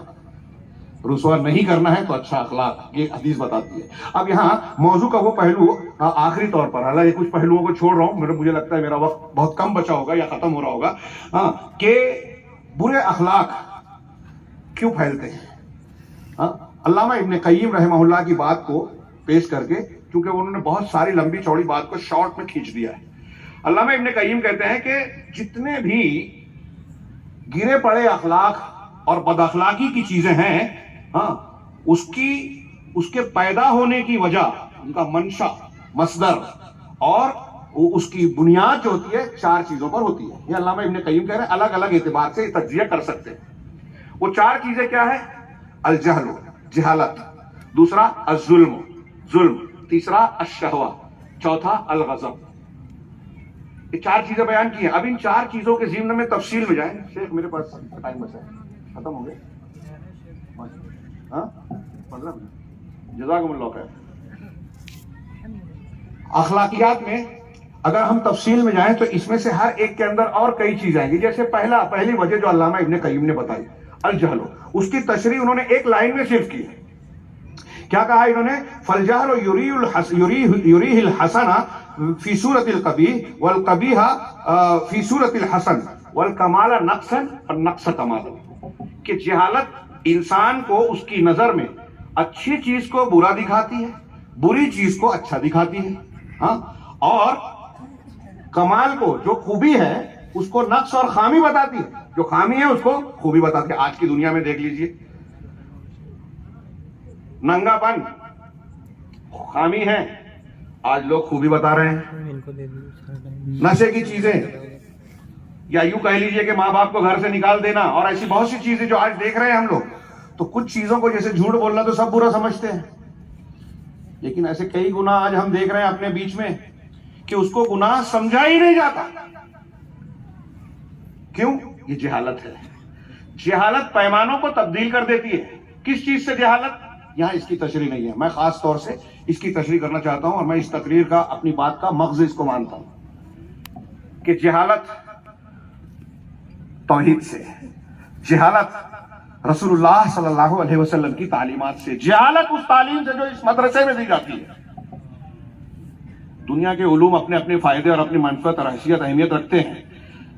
رسوا نہیں کرنا ہے تو اچھا اخلاق، یہ حدیث بتاتی ہے. اب یہاں موضوع کا وہ پہلو آخری طور پر، حالانکہ کچھ پہلوؤں کو چھوڑ رہا ہوں، مجھے لگتا ہے میرا وقت بہت کم بچا ہوگا یا ختم ہو رہا ہوگا، کہ برے اخلاق کیوں پھیلتے ہیں. علامہ ابن قیم رحمہ اللہ کی بات کو پیش کر کے، کیونکہ انہوں نے بہت ساری لمبی چوڑی بات کو شارٹ میں کھینچ دیا ہے. علامہ ابن قیم کہتے ہیں کہ جتنے بھی گرے پڑے اخلاق اور بد اخلاقی کی چیزیں ہیں، ہاں، اس کے پیدا ہونے کی وجہ، ان کا منشا، مصدر اور اس کی بنیاد جو ہوتی ہے 4 چیزوں پر ہوتی ہے. یہ علامہ ابن قیم کہہ رہے ہیں، الگ الگ اعتبار سے تجزیہ کر سکتے ہیں. وہ 4 چیزیں کیا ہے؟ الجہل، جہالت، دوسرا الظلم، ظلم، تیسرا الشہوہ، چوتھا الغضب. یہ 4 چیزیں بیان کی ہیں. اب ان 4 چیزوں کے ضمن میں تفصیل میں جائیں. شیخ میرے پاس ٹائم بچا ہے، ختم ہو گئے؟ ہاں، جزاکم اللہ خیر. اخلاقیات میں اگر ہم تفصیل میں جائیں تو اس میں سے ہر ایک کے اندر اور کئی چیزیں آئیں گی. جیسے پہلی وجہ جو علامہ ابن قیم نے بتائی، الجہل، اس کی تشریح انہوں نے ایک لائن میں صرف کی ہے. کیا کہا انہوں نے؟ فالجہل یریہ الحسن فی صورت القبیح والقبیح فی صورت الحسن والکمال نقصا والنقص کمالا. کہ جہالت انسان کو اس کی نظر میں اچھی چیز کو برا دکھاتی ہے، بری چیز کو اچھا دکھاتی ہے، ہاں، اور کمال کو، جو خوبی ہے، اس کو نقص اور خامی بتاتی ہے، جو خامی ہے اس کو خوبی بتاتی ہے. آج کی دنیا میں دیکھ لیجئے، ننگا پن خامی ہے، آج لوگ خوبی بتا رہے ہیں. نشے کی چیزیں، یا یوں کہہ لیجئے کہ ماں باپ کو گھر سے نکال دینا، اور ایسی بہت سی چیزیں جو آج دیکھ رہے ہیں ہم لوگ. تو کچھ چیزوں کو جیسے جھوٹ بولنا تو سب برا سمجھتے ہیں، لیکن ایسے کئی گناہ آج ہم دیکھ رہے ہیں اپنے بیچ میں کہ اس کو گناہ سمجھا ہی نہیں جاتا. کیوں؟ یہ جہالت ہے. جہالت پیمانوں کو تبدیل کر دیتی ہے. کس چیز سے جہالت؟ یہاں اس کی تشریح نہیں ہے، میں خاص طور سے اس کی تشریح کرنا چاہتا ہوں، اور میں اس تقریر کا، اپنی بات کا مغز اس کو مانتا ہوں کہ جہالت توحید سے، جہالت رسول اللہ صلی اللہ علیہ وسلم کی تعلیمات سے، جہالت اس تعلیم سے جو اس مدرسے میں دی جاتی ہے. دنیا کے علوم اپنے اپنے فائدے اور اپنی منفعت اور حیثیت اہمیت رکھتے ہیں،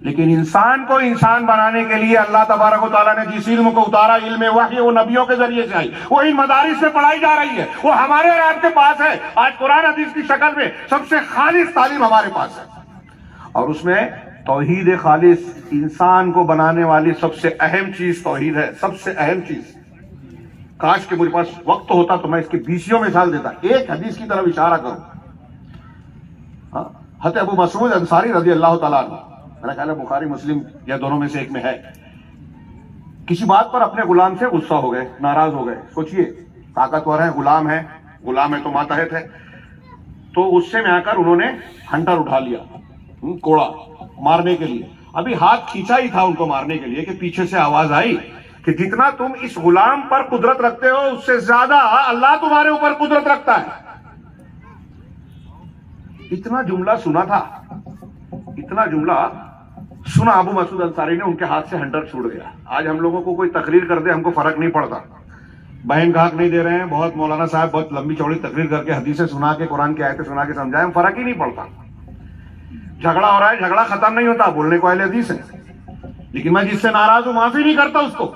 لیکن انسان کو انسان بنانے کے لیے اللہ تبارک و تعالیٰ نے جس علم کو اتارا، علم وحی، وہ نبیوں کے ذریعے سے آئی، وہ ان مدارس میں پڑھائی جا رہی ہے، وہ ہمارے اور آپ کے پاس ہے. آج قرآن حدیث کی شکل میں سب سے خالص تعلیم ہمارے پاس ہے، اور اس میں توحید خالص، انسان کو بنانے والی سب سے اہم چیز توحید ہے، سب سے اہم چیز. کاش کہ مجھے پاس وقت ہوتا تو میں اس کے 20 مثال دیتا. ایک حدیث کی طرف اشارہ کروں. حضرت ابو مسعود انصاری رضی اللہ تعالیٰ عنہ، میرا خیال ہے بخاری مسلم یا دونوں میں سے ایک میں ہے، کسی بات پر اپنے غلام سے غصہ ہو گئے، ناراض ہو گئے. سوچئے، طاقتور ہے، غلام ہے تو ماتحت ہے. تو غصے میں آ کر انہوں نے ہنٹر اٹھا لیا، کوڑا مارنے کے لیے. ابھی ہاتھ کھینچا ہی تھا ان کو مارنے کے لیے کہ پیچھے سے آواز آئی کہ جتنا تم اس غلام پر قدرت رکھتے ہو اس سے زیادہ اللہ تمہارے اوپر قدرت رکھتا ہے. اتنا جملہ سنا تھا، اتنا جملہ سنا ابو مسعود انصاری نے، ان کے ہاتھ سے ہنٹر چھوٹ گیا. آج ہم لوگوں کو کوئی تقریر کر دے، ہم کو فرق نہیں پڑتا. بہن کا حق نہیں دے رہے ہیں، بہت مولانا صاحب بہت لمبی چوڑی تقریر کر کے حدیثیں سنا کے، قرآن کی آیتیں سنا کے سمجھائیں، ہم فرق ہی نہیں پڑتا. جھگڑا ہو رہا ہے، جھگڑا ختم نہیں ہوتا، بولنے کو اہل حدیث ہے، لیکن میں جس سے ناراض ہوں معافی نہیں کرتا اس کو.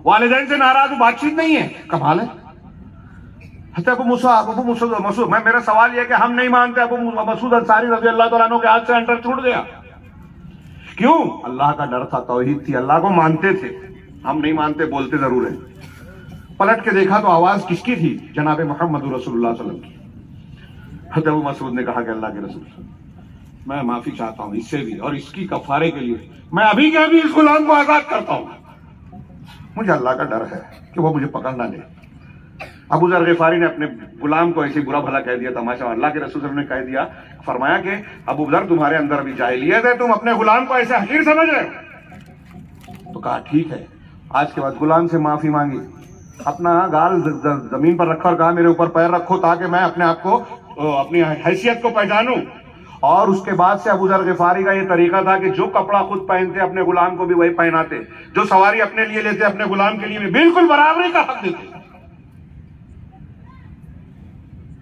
والدین سے ناراض ہوں، بات چیت نہیں ہے، کمال ہے. ابو مسعود، میرا سوال یہ ہے کہ ہم نہیں مانتے ابو مسعود انصاری رضی اللہ تعالیٰ عنہ کے ہاتھ سے ہنٹر چھوٹ گیا. کیوں؟ اللہ کا ڈر تھا، توحید تھی، اللہ کو مانتے تھے. ہم نہیں مانتے، بولتے ضرور ہیں. پلٹ کے دیکھا تو آواز کس کی تھی؟ جناب محمد رسول اللہ صلی اللہ علیہ وسلم کی. حضرت ابو مسعود نے کہا کہ اللہ کے رسول، میں معافی چاہتا ہوں اس سے بھی، اور اس کی کفارے کے لیے میں ابھی کے ابھی اس غلام کو آزاد کرتا ہوں. مجھے اللہ کا ڈر ہے کہ وہ مجھے پکڑ نہ لے. ابو ذر غفاری نے اپنے غلام کو ایسے برا بھلا کہہ دیا، تماشا. اللہ کے رسول صلی اللہ علیہ وسلم نے کہہ دیا، فرمایا کہ ابو ذر تمہارے اندر ابھی جاہلیت ہے، تم اپنے غلام کو ایسے حقیر سمجھ رہے ہو. تو کہا ٹھیک ہے. آج کے بعد غلام سے معافی مانگی، اپنا گال زمین پر رکھا اور کہا میرے اوپر پیر رکھو تاکہ میں اپنے آپ کو، اپنی حیثیت کو پہچانوں. اور اس کے بعد سے ابو ذر غفاری کا یہ طریقہ تھا کہ جو کپڑا خود پہنتے اپنے غلام کو بھی وہی پہناتے، جو سواری اپنے لیے لیتے اپنے غلام کے لیے بھی بالکل برابری کا حق دیتے.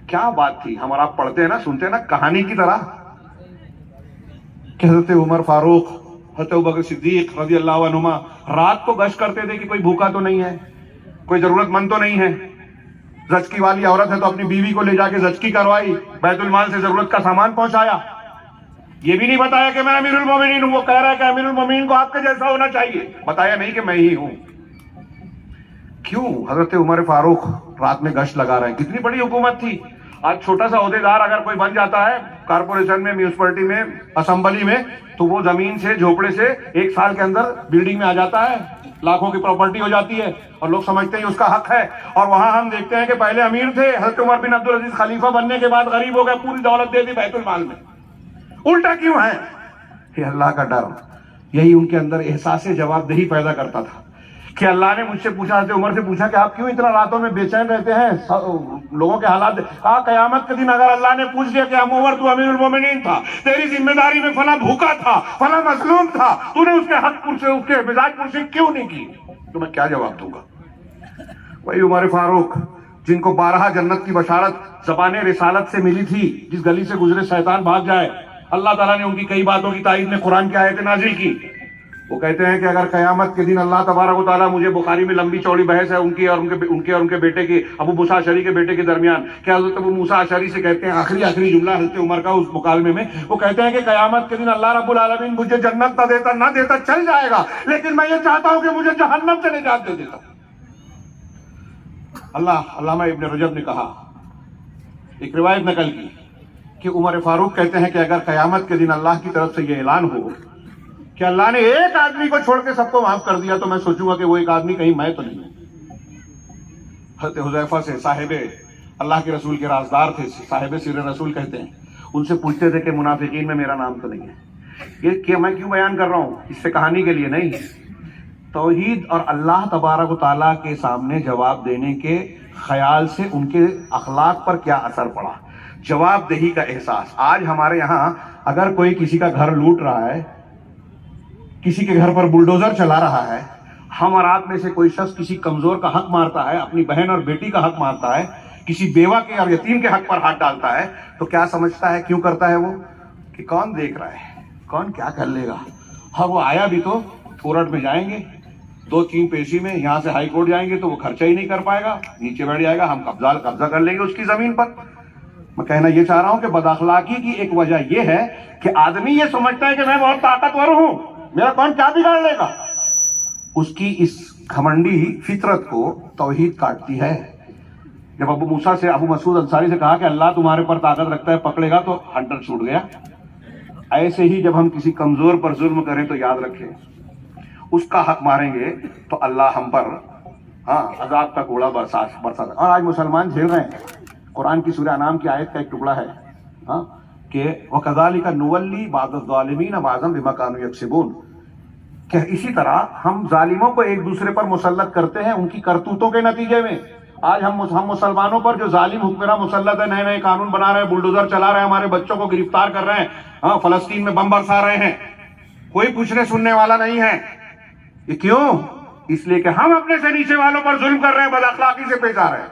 کیا بات تھی. ہم اور آپ پڑھتے ہیں نا، سنتے ہیں نا کہانی کی طرح کہ حضرت عمر فاروق، حضرت ابوبکر صدیق رضی اللہ عنہما رات کو گشت کرتے تھے کہ کوئی بھوکا تو نہیں ہے، کوئی ضرورت مند تو نہیں ہے. زچکی والی عورت ہے تو اپنی بیوی کو لے جا کے زچکی کروائی، بیت المال سے ضرورت کا سامان پہنچایا. یہ بھی نہیں بتایا کہ میں امیر المومنین ہوں، وہ کہہ رہا ہے کہ امیر المومنین کو آپ کے جیسا ہونا چاہیے، بتایا نہیں کہ میں ہی ہوں۔ کیوں؟ حضرت عمر فاروق رات میں گشت لگا رہے ہیں، کتنی بڑی حکومت تھی۔ آج چھوٹا سا عہدیدار اگر کوئی بن جاتا ہے کارپوریشن میں، میونسپلٹی میں، اسمبلی میں، تو وہ زمین سے، جھوپڑے سے 1 سال کے اندر بلڈنگ میں آ جاتا ہے، لاکھوں کی پراپرٹی ہو جاتی ہے، اور لوگ سمجھتے ہیں اس کا حق ہے۔ اور وہاں ہم دیکھتے ہیں کہ پہلے امیر تھے، حضرت عمر بن عبدالعزیز خلیفہ بننے کے بعد غریب ہو گئے، پوری دولت دے دی بیت المال میں۔ الٹا کیوں ہے؟ یہ اللہ کا ڈر، یہی ان کے اندر احساس جواب دہی پیدا کرتا تھا کہ اللہ نے مجھ سے پوچھا، حضرت عمر سے پوچھا کہ آپ کیوں اتنا راتوں میں بے چین رہتے ہیں، لوگوں کے حالات قیامت کے دن اگر اللہ نے پوچھ لیا کہ عمر تو امیر المومنین تھا، تیری ذمہ داری میں فلاں بھوکا تھا، فلاں مظلوم تھا، تو نے اس کے حق پرسے، اس کے مزاج پرسی کیوں نہیں کی، تو میں کیا جواب دوں گا؟ وہی عمر فاروق جن کو 12 جنت کی بشارت زبان رسالت سے ملی تھی، جس گلی سے گزرے شیطان بھاگ جائے، اللہ تعالیٰ نے ان کی کئی باتوں کی تائید میں قرآن کی آیتیں نازل کی۔ وہ کہتے ہیں کہ اگر قیامت کے دن اللہ تبارک و تعالیٰ مجھے، بخاری میں لمبی چوڑی بحث ہے ان کی اور ان کے بیٹے کی، ابو موسیٰ اشعری کے بیٹے کے درمیان، کہ حضرت ابو موسیٰ اشعری سے کہتے ہیں، آخری جملہ حضرت عمر کا اس مکالمے میں، وہ کہتے ہیں کہ قیامت کے دن اللہ رب العالمین مجھے جنت نہ دیتا چل جائے گا، لیکن میں یہ چاہتا ہوں کہ مجھے جہنم سے نجات دے دیتا۔ علامہ ابن رجب نے کہا، ایک روایت نقل کی کہ عمر فاروق کہتے ہیں کہ اگر قیامت کے دن اللہ کی طرف سے یہ اعلان ہو کہ اللہ نے ایک آدمی کو چھوڑ کے سب کو معاف کر دیا، تو میں سوچوں گا کہ وہ ایک آدمی کہیں میں تو نہیں ہوں۔ حضرت حذیفہ سے، صاحب اللہ کے رسول کے رازدار تھے، صاحب سر رسول کہتے ہیں، ان سے پوچھتے تھے کہ منافقین میں میرا نام تو نہیں ہے۔ یہ میں کیوں بیان کر رہا ہوں؟ اس سے کہانی کے لیے نہیں، توحید اور اللہ تبارک و تعالیٰ کے سامنے جواب دینے کے خیال سے ان کے اخلاق پر کیا اثر پڑا، جواب دہی کا احساس۔ آج ہمارے یہاں اگر کوئی کسی کا گھر لوٹ رہا ہے، کسی کے گھر پر بلڈوزر چلا رہا ہے، ہم اور آپ میں سے کوئی شخص کسی کمزور کا حق مارتا ہے، اپنی بہن اور بیٹی کا حق مارتا ہے، کسی بیوہ کے اور یتیم کے حق پر ہاتھ ڈالتا ہے، تو کیا سمجھتا ہے، کیوں کرتا ہے وہ؟ کہ کون دیکھ رہا ہے، کون کیا کر لے گا۔ ہاں وہ آیا بھی تو کورٹ میں جائیں گے، 2-3 پیشی میں، یہاں سے ہائی کورٹ جائیں گے تو وہ خرچہ ہی نہیں کر پائے گا، نیچے بیٹھ جائے گا، ہم قبضہ کر لیں گے اس کی زمین پر۔ میں کہنا یہ چاہ رہا ہوں کہ بد اخلاقی کی ایک وجہ یہ ہے کہ آدمی یہ سمجھتا ہے کہ میں بہت طاقتور ہوں، میرا کون کیا بگاڑ لے گا۔ اس کی اس گھمنڈی فطرت کو توحید کاٹتی ہے۔ جب ابو موسیٰ سے، ابو مسعود انصاری سے کہا کہ اللہ تمہارے پر طاقت رکھتا ہے، پکڑے گا، تو ہنٹر چھوٹ گیا۔ ایسے ہی جب ہم کسی کمزور پر ظلم کریں تو یاد رکھیں، اس کا حق ماریں گے تو اللہ ہم پر عذاب کا کوڑا برساتا۔ اور آج مسلمان جھیل رہے ہیں۔ قرآن کی سورہ انعام کی آیت کا ایک ٹکڑا ہے کہ وَكَذَلِكَ نُوَلِّي بَعْضَ الظَّالِمِينَ بَعْضًا بِمَا كَانُوا يَكْسِبُونَ، کہ اسی طرح ہم ظالموں کو ایک دوسرے پر مسلط کرتے ہیں ان کی کرتوتوں کے نتیجے میں۔ آج ہم مسلمانوں پر جو ظالم حکمراں مسلط ہے، نئے قانون بنا رہے ہیں، بلڈوزر چلا رہے ہیں، ہمارے بچوں کو گرفتار کر رہے ہیں، فلسطین میں بم برسا رہے ہیں، کوئی پوچھنے سننے والا نہیں ہے۔ یہ کیوں؟ اس لیے کہ ہم اپنے سے نیچے والوں پر ظلم کر رہے ہیں، بد اخلاقی سے پیش آ رہے ہیں۔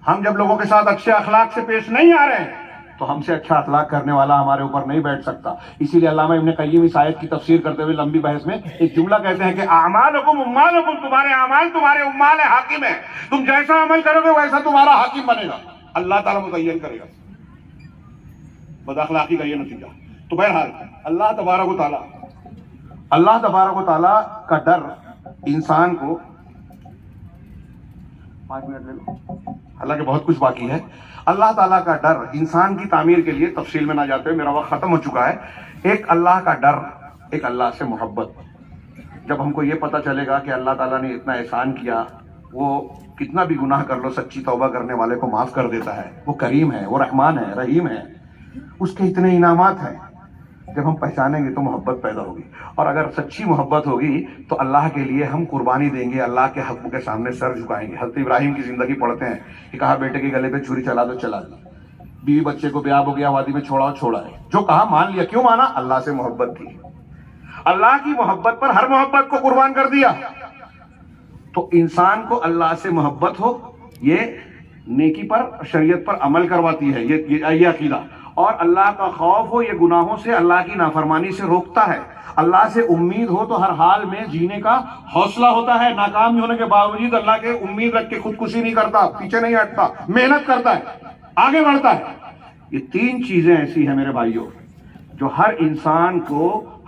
ہم جب لوگوں کے ساتھ اچھے اخلاق سے پیش نہیں آ رہے ہیں تو ہم سے اچھا اخلاق کرنے والا ہمارے اوپر نہیں بیٹھ سکتا۔ اسی لیے علامہ ابن قیم اس آیت کی تفسیر کرتے ہوئے لمبی بحث میں ایک جملہ کہتے ہیں کہ اعمالکم امالکم، تمہارے اعمال تمہارے امال حاکم ہیں، تم جیسا عمل کرو گے ویسا تمہارا حاکم بنے گا، اللہ تعالیٰ متعین کرے گا۔ بد اخلاقی کا یہ نتیجہ۔ تو بہرحال اللہ تبارک و تعالیٰ کا ڈر انسان کو، 5 منٹ لے لو، حالانکہ بہت کچھ باقی ہے۔ اللہ تعالیٰ کا ڈر انسان کی تعمیر کے لیے، تفصیل میں نہ جاتے ہوئے، میرا وقت ختم ہو چکا ہے۔ ایک اللہ کا ڈر، ایک اللہ سے محبت۔ جب ہم کو یہ پتہ چلے گا کہ اللہ تعالیٰ نے اتنا احسان کیا، وہ کتنا بھی گناہ کر لو سچی توبہ کرنے والے کو معاف کر دیتا ہے، وہ کریم ہے، وہ رحمان ہے، رحیم ہے، اس کے اتنے انعامات ہیں، جب ہم پہچانیں گے تو محبت پیدا ہوگی۔ اور اگر سچی محبت ہوگی تو اللہ کے لیے ہم قربانی دیں گے، اللہ کے حق کے سامنے سر جھکائیں گے۔ حضرت ابراہیم کی زندگی پڑھتے ہیں کہ کہا بیٹے کے گلے پہ چھری چلا دو، چلا دی، بیوی بچے کو بیاب ہو گیا، وادی میں چھوڑا ہے، جو کہا مان لیا۔ کیوں مانا؟ اللہ سے محبت کی، اللہ کی محبت پر ہر محبت کو قربان کر دیا۔ تو انسان کو اللہ سے محبت ہو، یہ نیکی پر، شریعت پر عمل کرواتی ہے، یہ عقیدہ۔ اور اللہ کا خوف ہو، یہ گناہوں سے، اللہ کی نافرمانی سے روکتا ہے۔ اللہ سے امید ہو تو ہر حال میں جینے کا حوصلہ ہوتا ہے، ناکام ہونے کے باوجود اللہ کے امید رکھ کے خودکشی نہیں کرتا، پیچھے نہیں ہٹتا، محنت کرتا ہے، آگے بڑھتا ہے۔ یہ 3 چیزیں ایسی ہیں میرے بھائیوں جو ہر انسان کو،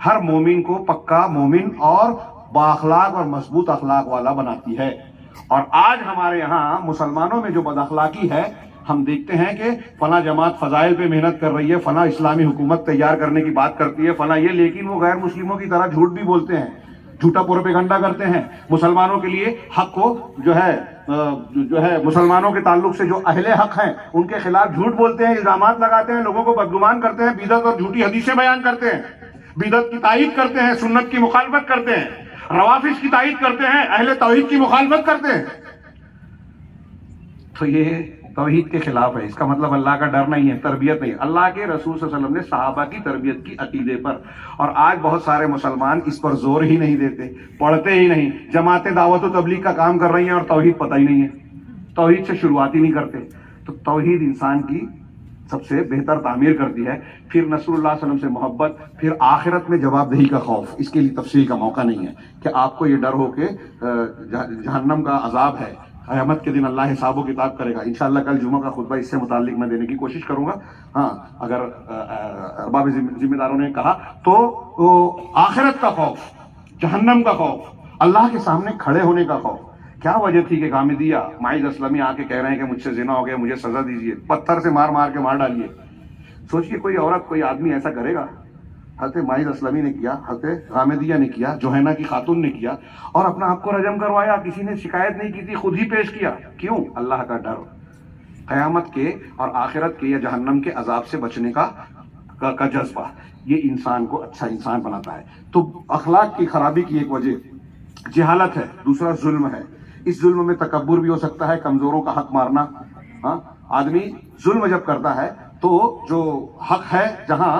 ہر مومن کو پکا مومن اور بااخلاق اور مضبوط اخلاق والا بناتی ہے۔ اور آج ہمارے یہاں مسلمانوں میں جو بد اخلاقی ہے، ہم دیکھتے ہیں کہ فلاں جماعت فضائل پہ محنت کر رہی ہے، فلاں اسلامی حکومت تیار کرنے کی بات کرتی ہے، فلاں یہ، لیکن وہ غیر مسلموں کی طرح جھوٹ بھی بولتے ہیں، جھوٹا پروپیگنڈا کرتے ہیں، مسلمانوں کے لیے حق کو جو ہے مسلمانوں کے تعلق سے جو اہل حق ہیں ان کے خلاف جھوٹ بولتے ہیں، الزامات لگاتے ہیں، لوگوں کو بدگمان کرتے ہیں، بدعت اور جھوٹی حدیثیں بیان کرتے ہیں، بدعت کی تائید کرتے ہیں، سنت کی مخالفت کرتے ہیں، روافض کی تائید کرتے ہیں، اہل توحید کی مخالفت کرتے ہیں۔ تو یہ توحید کے خلاف ہے، اس کا مطلب اللہ کا ڈر نہیں ہے، تربیت نہیں ہے۔ اللہ کے رسول صلی اللہ علیہ وسلم نے صحابہ کی تربیت کی عقیدے پر، اور آج بہت سارے مسلمان اس پر زور ہی نہیں دیتے، پڑھتے ہی نہیں، جماعتیں دعوت و تبلیغ کا کام کر رہی ہیں اور توحید پتہ ہی نہیں ہے، توحید سے شروعات ہی نہیں کرتے۔ تو توحید انسان کی سب سے بہتر تعمیر کرتی ہے، پھر رسول اللہ صلی اللہ علیہ وسلم سے محبت، پھر آخرت میں جواب دہی کا خوف۔ اس کے لیے تفصیل کا موقع نہیں ہے کہ آپ کو یہ ڈر ہو کہ جہنم کا عذاب ہے، قیامت کے دن اللہ حساب و کتاب کرے گا۔ انشاءاللہ کل جمعہ کا خطبہ اس سے متعلق میں دینے کی کوشش کروں گا، ہاں اگر ارباب ذمہ داروں نے کہا تو آخرت کا خوف، جہنم کا خوف، اللہ کے سامنے کھڑے ہونے کا خوف۔ کیا وجہ تھی کہ غامدیہ ماعز اسلمی آ کے کہہ رہے ہیں کہ مجھ سے زنا ہو گیا، مجھے سزا دیجیے، پتھر سے مار مار کے مار ڈالیے۔ سوچئے کوئی عورت، کوئی آدمی ایسا کرے گا؟ حضرت ماعز اسلمی نے کیا، حضرت غامدیہ نے کیا، جوہینہ کی خاتون نے کیا، اور اپنا آپ کو رجم کروایا، کسی نے شکایت نہیں کی تھی، خود ہی پیش کیا۔ کیوں؟ اللہ کا ڈر، قیامت کے اور آخرت کے یا جہنم کے عذاب سے بچنے کا جذبہ، یہ انسان کو اچھا انسان بناتا ہے۔ تو اخلاق کی خرابی کی ایک وجہ جہالت ہے، دوسرا ظلم ہے۔ اس ظلم میں تکبر بھی ہو سکتا ہے، کمزوروں کا حق مارنا۔ ہاں، آدمی ظلم جب کرتا ہے تو جو حق ہے، جہاں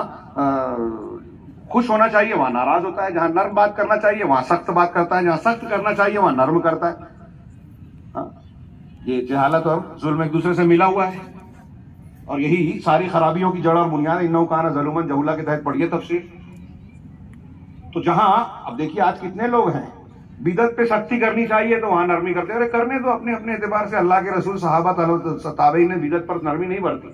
خوش ہونا چاہیے وہاں ناراض ہوتا ہے، جہاں نرم بات کرنا چاہیے وہاں سخت بات کرتا ہے، جہاں سخت کرنا چاہیے وہاں نرم کرتا ہے۔ ہاں، یہ جہالت اور ظلم ایک دوسرے سے ملا ہوا ہے، اور یہی ساری خرابیوں کی جڑ اور بنیاد۔ انہ کان ظلوما جہولا کے تحت پڑھیے تفسیر۔ تو جہاں اب دیکھیے آج کتنے لوگ ہیں، بدعت پہ سختی کرنی چاہیے تو وہاں نرمی کرتے ہیں۔ ارے کرنے تو اپنے اپنے اعتبار سے، اللہ کے رسول، صحابہ، تابعین نے بدعت پر نرمی نہیں برتی،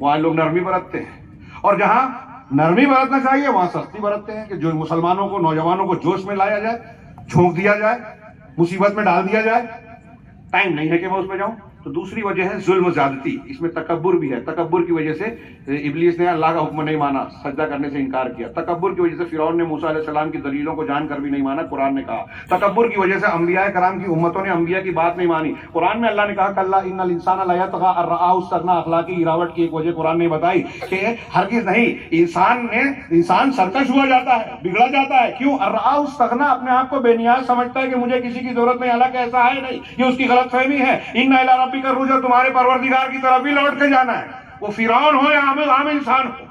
وہاں لوگ نرمی برتتے ہیں۔ اور جہاں نرمی برتنا چاہیے وہاں سختی برتتے ہیں، کہ جو مسلمانوں کو، نوجوانوں کو جوش میں لایا جائے، جھونک دیا جائے، مصیبت میں ڈال دیا جائے۔ ٹائم نہیں ہے کہ میں اس پہ جاؤں۔ تو دوسری وجہ ہے ظلم و زیادتی، اس میں تکبر بھی ہے۔ تکبر کی وجہ سے ابلیس نے اللہ کا حکم نہیں مانا، سجدہ کرنے سے انکار کیا۔ تکبر کی وجہ سے فرعون نے موسیٰ علیہ السلام کی دلیلوں کو جان کر بھی نہیں مانا، قرآن نے کہا۔ تکبر کی وجہ سے انبیاء کرام کی امتوں نے انبیاء کی بات نہیں مانی، قرآن میں اللہ نے کہا کلا ان الانسان لیطغی ان رآہ استغنی۔ اخلاقی گراوٹ کی ایک وجہ قرآن نے بتائی کہ ہرگز نہیں، انسان سرکش ہوا جاتا ہے، بگڑا جاتا ہے۔ کیوں؟ ان رآہ استغنی، اپنے آپ کو بے نیاز سمجھتا ہے کہ مجھے کسی کی ضرورت نہیں، حالانکہ ایسا ہے نہیں، یہ اس کی غلط فہمی ہے۔ ان الی ربک الرجع، تمہارے پروردگار کی طرف بھی لوٹ کے جانا ہے، وہ فرعون ہو یا عام انسان ہو،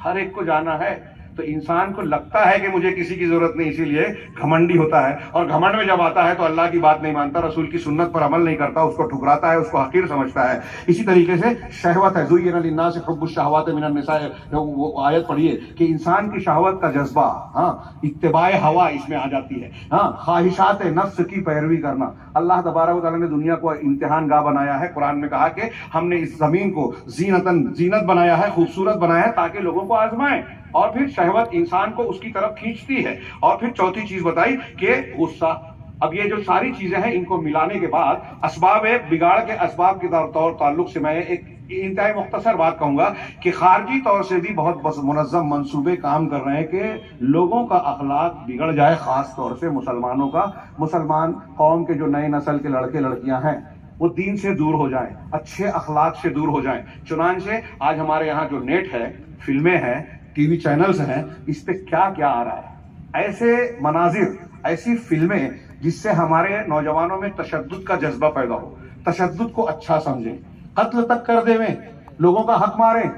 ہر ایک کو جانا ہے۔ تو انسان کو لگتا ہے کہ مجھے کسی کی ضرورت نہیں، اسی لیے گھمنڈی ہوتا ہے، اور گھمنڈ میں جب آتا ہے تو اللہ کی بات نہیں مانتا، رسول کی سنت پر عمل نہیں کرتا، اس کو ٹھکراتا ہے، اس کو حقیر سمجھتا ہے۔ اسی طریقے سے شہوت ہے، زُیِّنَ لِلنَّاسِ حُبُّ الشَّهَوَاتِ مِنَ النِّسَاءِ، وہ آیت پڑھیے کہ انسان کی شہوت کا جذبہ، ہاں، اتباع ہوا اس میں آ جاتی ہے، ہاں، خواہشات نفس کی پیروی کرنا۔ اللہ تبارک و تعالیٰ نے دنیا کو امتحان گاہ بنایا ہے، قرآن میں کہا کہ ہم نے اس زمین کو زینت بنایا ہے، خوبصورت بنایا ہے تاکہ لوگوں کو آزمائیں، اور پھر شہوت انسان کو اس کی طرف کھینچتی ہے۔ اور پھر چوتھی چیز بتائی کہ غصہ۔ اب یہ جو ساری چیزیں ہیں ان کو ملانے کے بعد اسباب بگاڑ کے اسباب کے طور تعلق سے میں ایک انتہائی مختصر بات کہوں گا کہ خارجی طور سے بھی بہت منظم منصوبے کام کر رہے ہیں کہ لوگوں کا اخلاق بگڑ جائے، خاص طور سے مسلمانوں کا۔ مسلمان قوم کے جو نئے نسل کے لڑکے لڑکیاں ہیں وہ دین سے دور ہو جائیں، اچھے اخلاق سے دور ہو جائیں۔ چنانچہ آج ہمارے یہاں جو نیٹ ہے، فلمیں ہیں، ٹی وی چینلز ہیں، اس پہ کیا کیا آ رہا ہے، ایسے مناظر، ایسی فلمیں جس سے ہمارے نوجوانوں میں تشدد کا جذبہ پیدا ہو، تشدد کو اچھا سمجھیں، قتل تک کر دیں، لوگوں کا حق ماریں،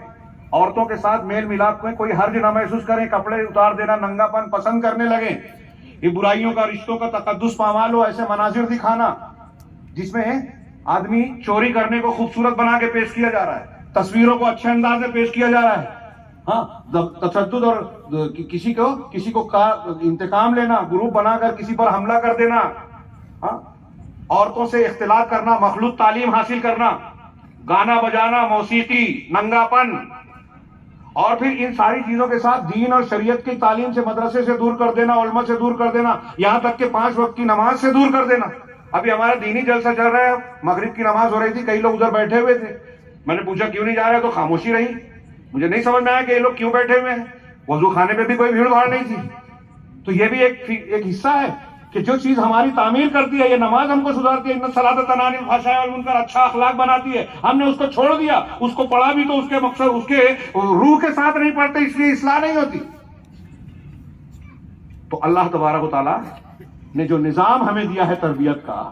عورتوں کے ساتھ میل ملاپ میں کوئی حرج نہ محسوس کریں، کپڑے اتار دینا، ننگا پن پسند کرنے لگیں، یہ برائیوں کا، رشتوں کا تقدس پامال ہو، ایسے مناظر دکھانا جس میں آدمی چوری کرنے کو خوبصورت بنا کے پیش کیا جا رہا ہے، تصویروں کو اچھے انداز میں پیش کیا جا رہا ہے، ہاں، تشدد اور کسی کو انتقام لینا، گروپ بنا کر کسی پر حملہ کر دینا، ہاں، عورتوں سے اختلاط کرنا، مخلوط تعلیم حاصل کرنا، گانا بجانا، موسیقی، ننگا پن، اور پھر ان ساری چیزوں کے ساتھ دین اور شریعت کی تعلیم سے مدرسے سے دور کر دینا، علماء سے دور کر دینا، یہاں تک کہ 5 وقت کی نماز سے دور کر دینا. ابھی ہمارا دینی جلسہ چل رہا ہے، مغرب کی نماز ہو رہی تھی، کئی لوگ ادھر بیٹھے ہوئے تھے. میں نے پوچھا کیوں نہیں جا رہے، تو خاموشی رہی. مجھے نہیں سمجھ میں آیا کہ یہ لوگ کیوں بیٹھے ہوئے ہیں. وضو خانے پہ بھی کوئی بھیڑ بھاڑ نہیں تھی. تو یہ بھی ایک حصہ ہے کہ جو چیز ہماری تعمیر کرتی ہے، یہ نماز ہم کو سدھارتی ہے، ان الصلاۃ تنہی عن الفحشاء والمنکر، اچھا اخلاق بناتی ہے. ہم نے اس کو چھوڑ دیا، اس کو پڑھا بھی تو اس کے مقصد اس کے روح کے ساتھ نہیں پڑھتے، اس لیے اصلاح نہیں ہوتی. تو اللہ تبارک و تعالیٰ نے جو نظام ہمیں دیا ہے تربیت کا،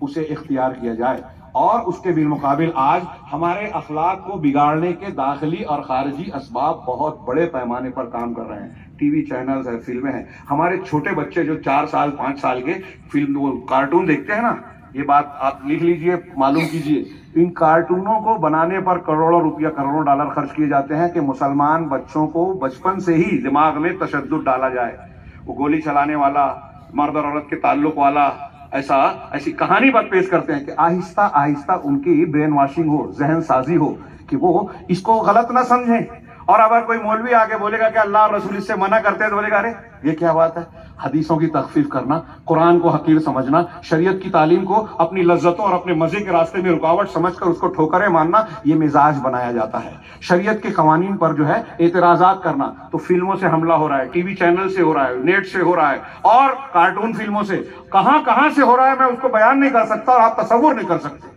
اسے اختیار کیا جائے. اور اس کے بالمقابل آج ہمارے اخلاق کو بگاڑنے کے داخلی اور خارجی اسباب بہت بڑے پیمانے پر کام کر رہے ہیں. ٹی وی چینلز ہیں، فلمیں ہیں. ہمارے چھوٹے بچے جو 4 سال 5 سال کے فلم وہ کارٹون دیکھتے ہیں نا، یہ بات آپ لکھ لیجئے، معلوم کیجئے. ان کارٹونوں کو بنانے پر کروڑوں روپیہ، کروڑوں ڈالر خرچ کیے جاتے ہیں کہ مسلمان بچوں کو بچپن سے ہی دماغ میں تشدد ڈالا جائے. وہ گولی چلانے والا، مرد اور عورت کے تعلق والا ایسی کہانی پر پیش کرتے ہیں کہ آہستہ آہستہ ان کی برین واشنگ ہو، ذہن سازی ہو کہ وہ اس کو غلط نہ سمجھیں. اور اگر کوئی مولوی آگے بولے گا کہ اللہ اور رسول اس سے منع کرتے ہیں، تو بولے گا ارے یہ کیا بات ہے. حدیثوں کی تخفیف کرنا، قرآن کو حقیر سمجھنا، شریعت کی تعلیم کو اپنی لذتوں اور اپنے مزے کے راستے میں رکاوٹ سمجھ کر اس کو ٹھوکریں ماننا، یہ مزاج بنایا جاتا ہے. شریعت کے قوانین پر جو ہے اعتراضات کرنا، تو فلموں سے حملہ ہو رہا ہے، ٹی وی چینل سے ہو رہا ہے، نیٹ سے ہو رہا ہے، اور کارٹون فلموں سے کہاں کہاں سے ہو رہا ہے. میں اس کو بیان نہیں کر سکتا اور آپ تصور نہیں کر سکتے.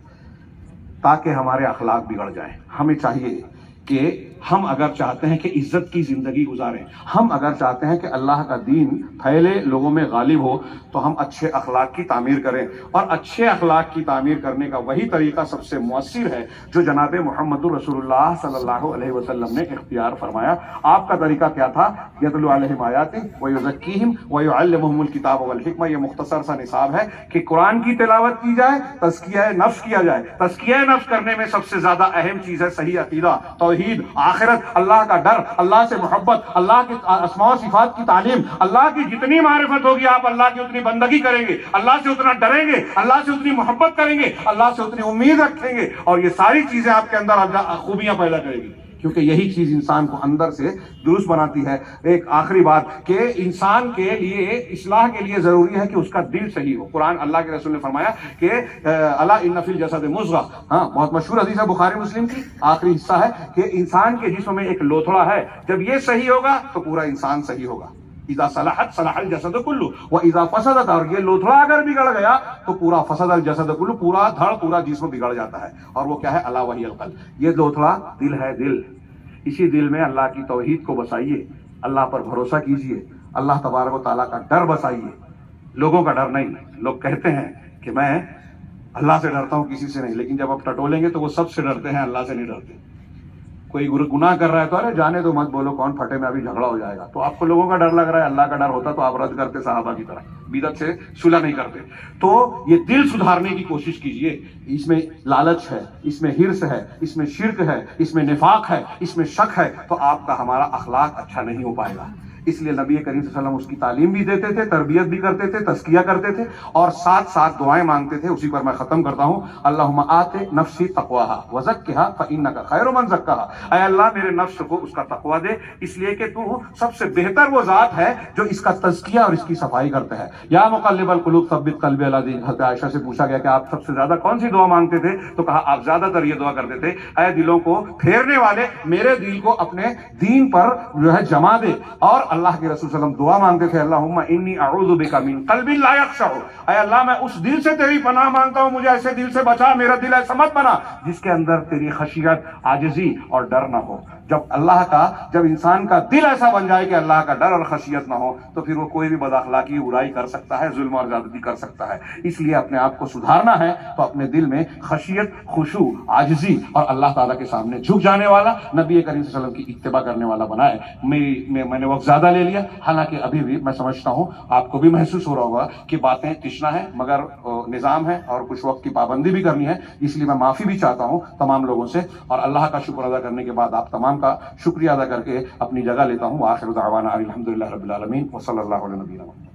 تاکہ ہمارے اخلاق بگڑ جائیں. ہمیں چاہیے کہ ہم اگر چاہتے ہیں کہ عزت کی زندگی گزاریں، ہم اگر چاہتے ہیں کہ اللہ کا دین پھیلے، لوگوں میں غالب ہو، تو ہم اچھے اخلاق کی تعمیر کریں. اور اچھے اخلاق کی تعمیر کرنے کا وہی طریقہ سب سے مؤثر ہے جو جناب محمد رسول اللہ صلی اللہ علیہ وسلم نے اختیار فرمایا. آپ کا طریقہ کیا تھا؟ یتلو علیہم آیاتہ ویزکیہم ویعلمہم الکتاب والحکمہ. یہ مختصر سا نصاب ہے کہ قرآن کی تلاوت کی جائے، تزکیہ نفس کیا جائے. تزکیہ نفس کرنے میں سب سے زیادہ اہم چیز ہے صحیح عقیدہ، توحید، آخرت، اللہ کا ڈر، اللہ سے محبت، اللہ کے اسماء و صفات کی تعلیم. اللہ کی جتنی معرفت ہوگی آپ اللہ کی اتنی بندگی کریں گے، اللہ سے اتنا ڈریں گے، اللہ سے اتنی محبت کریں گے، اللہ سے اتنی امید رکھیں گے، اور یہ ساری چیزیں آپ کے اندر خوبیاں پیدا کرے گی، کیونکہ یہی چیز انسان کو اندر سے درست بناتی ہے. ایک آخری بات کہ انسان کے لیے اصلاح کے لیے ضروری ہے کہ اس کا دل صحیح ہو. قرآن اللہ کے رسول نے فرمایا کہ الا ان فی الجسد مضغہ، بہت مشہور حدیث ہے بخاری مسلم کی، آخری حصہ ہے کہ انسان کے جسم میں ایک لوتھڑا ہے، جب یہ صحیح ہوگا تو پورا انسان صحیح ہوگا. اذا صلحت صلح الجسد کلہ واذا فسدت، اور یہ لوتھڑا اگر بگڑ گیا تو پورا فسد الجسد کلہ، پورا دھڑ پورا جسم بگڑ جاتا ہے. اور وہ کیا ہے؟ الا وہی القلب. یہ لوتھڑا دل ہے. دل، اسی دل میں اللہ کی توحید کو بسائیے، اللہ پر بھروسہ کیجئے، اللہ تبارک و تعالیٰ کا ڈر بسائیے، لوگوں کا ڈر نہیں. لوگ کہتے ہیں کہ میں اللہ سے ڈرتا ہوں، کسی سے نہیں، لیکن جب آپ ٹٹولیں گے تو وہ سب سے ڈرتے ہیں، اللہ سے نہیں ڈرتے. کوئی گناہ کر رہا ہے تو ارے جانے دو، مت بولو، کون پھٹے میں، ابھی جھگڑا ہو جائے گا. تو آپ کو لوگوں کا ڈر لگ رہا ہے، اللہ کا ڈر ہوتا تو آپ رد کرتے صحابہ کی طرح، بدعت سے صلح نہیں کرتے. تو یہ دل سدھارنے کی کوشش کیجئے. اس میں لالچ ہے، اس میں حرص ہے، اس میں شرک ہے، اس میں نفاق ہے، اس میں شک ہے، تو آپ کا ہمارا اخلاق اچھا نہیں ہو پائے گا. اس لیے نبی کریم صلی اللہ علیہ وسلم اس کی تعلیم بھی دیتے تھے، تربیت بھی کرتے تھے، تزکیہ کرتے تھے، اور ساتھ ساتھ دعائیں مانگتے تھے. اسی پر میں ختم کرتا ہوں. اللہم آت نفسی تقواہا وزکھا فانک خیر من زکاہا. اے اللہ میرے نفس کو اس کا تقوی دے، اس لیے کہ تو سب سے بہتر وہ ذات ہے جو اس کا تزکیہ اور اس کی صفائی کرتا ہے. یا مقلب القلوب ثبت قلبی علی دینک. حضرت عائشہ سے پوچھا گیا کہ آپ سب سے زیادہ کون سی دعا مانگتے تھے؟ تو کہا آپ زیادہ تر یہ دعا کرتے تھے، اے دلوں کو پھیرنے والے، میرے دل کو اپنے دین پر جو ہے جما دے. اور اللہ کے رسول صلی اللہ علیہ وسلم دعا مانگتے تھے، اللہم انی اعوذ بک من قلب لا یخشع. اے اللہ میں اس دل سے تیری پناہ مانگتا ہوں، مجھے ایسے دل سے بچا، میرا دل ایسا مت بنا جس کے اندر تیری خشیت، عاجزی اور ڈر نہ ہو. جب انسان کا دل ایسا بن جائے کہ اللہ کا ڈر اور خشیت نہ ہو، تو پھر وہ کوئی بھی بد اخلاقی، برائی کر سکتا ہے، ظلم اور زیادتی کر سکتا ہے. اس لیے اپنے آپ کو سدھارنا ہے تو اپنے دل میں خشیت، خشوع، عاجزی اور اللہ تعالیٰ کے سامنے جھک جانے والا، نبی کریم صلی اللہ علیہ وسلم کی اتباع کرنے والا بنائے. میں نے وقت زیادہ لے لیا، حالانکہ ابھی بھی میں سمجھتا ہوں آپ کو بھی محسوس ہو رہا ہوگا کہ باتیں تشنا ہے، مگر نظام ہے اور کچھ وقت کی پابندی بھی کرنی ہے. اس لیے میں معافی بھی چاہتا ہوں تمام لوگوں سے، اور اللہ کا شکر ادا کرنے کے بعد آپ تمام کا شکریہ ادا کر کے اپنی جگہ لیتا ہوں. آخر دعوانا الحمدللہ رب العالمین وصلی اللہ علیہ نبینا محمد.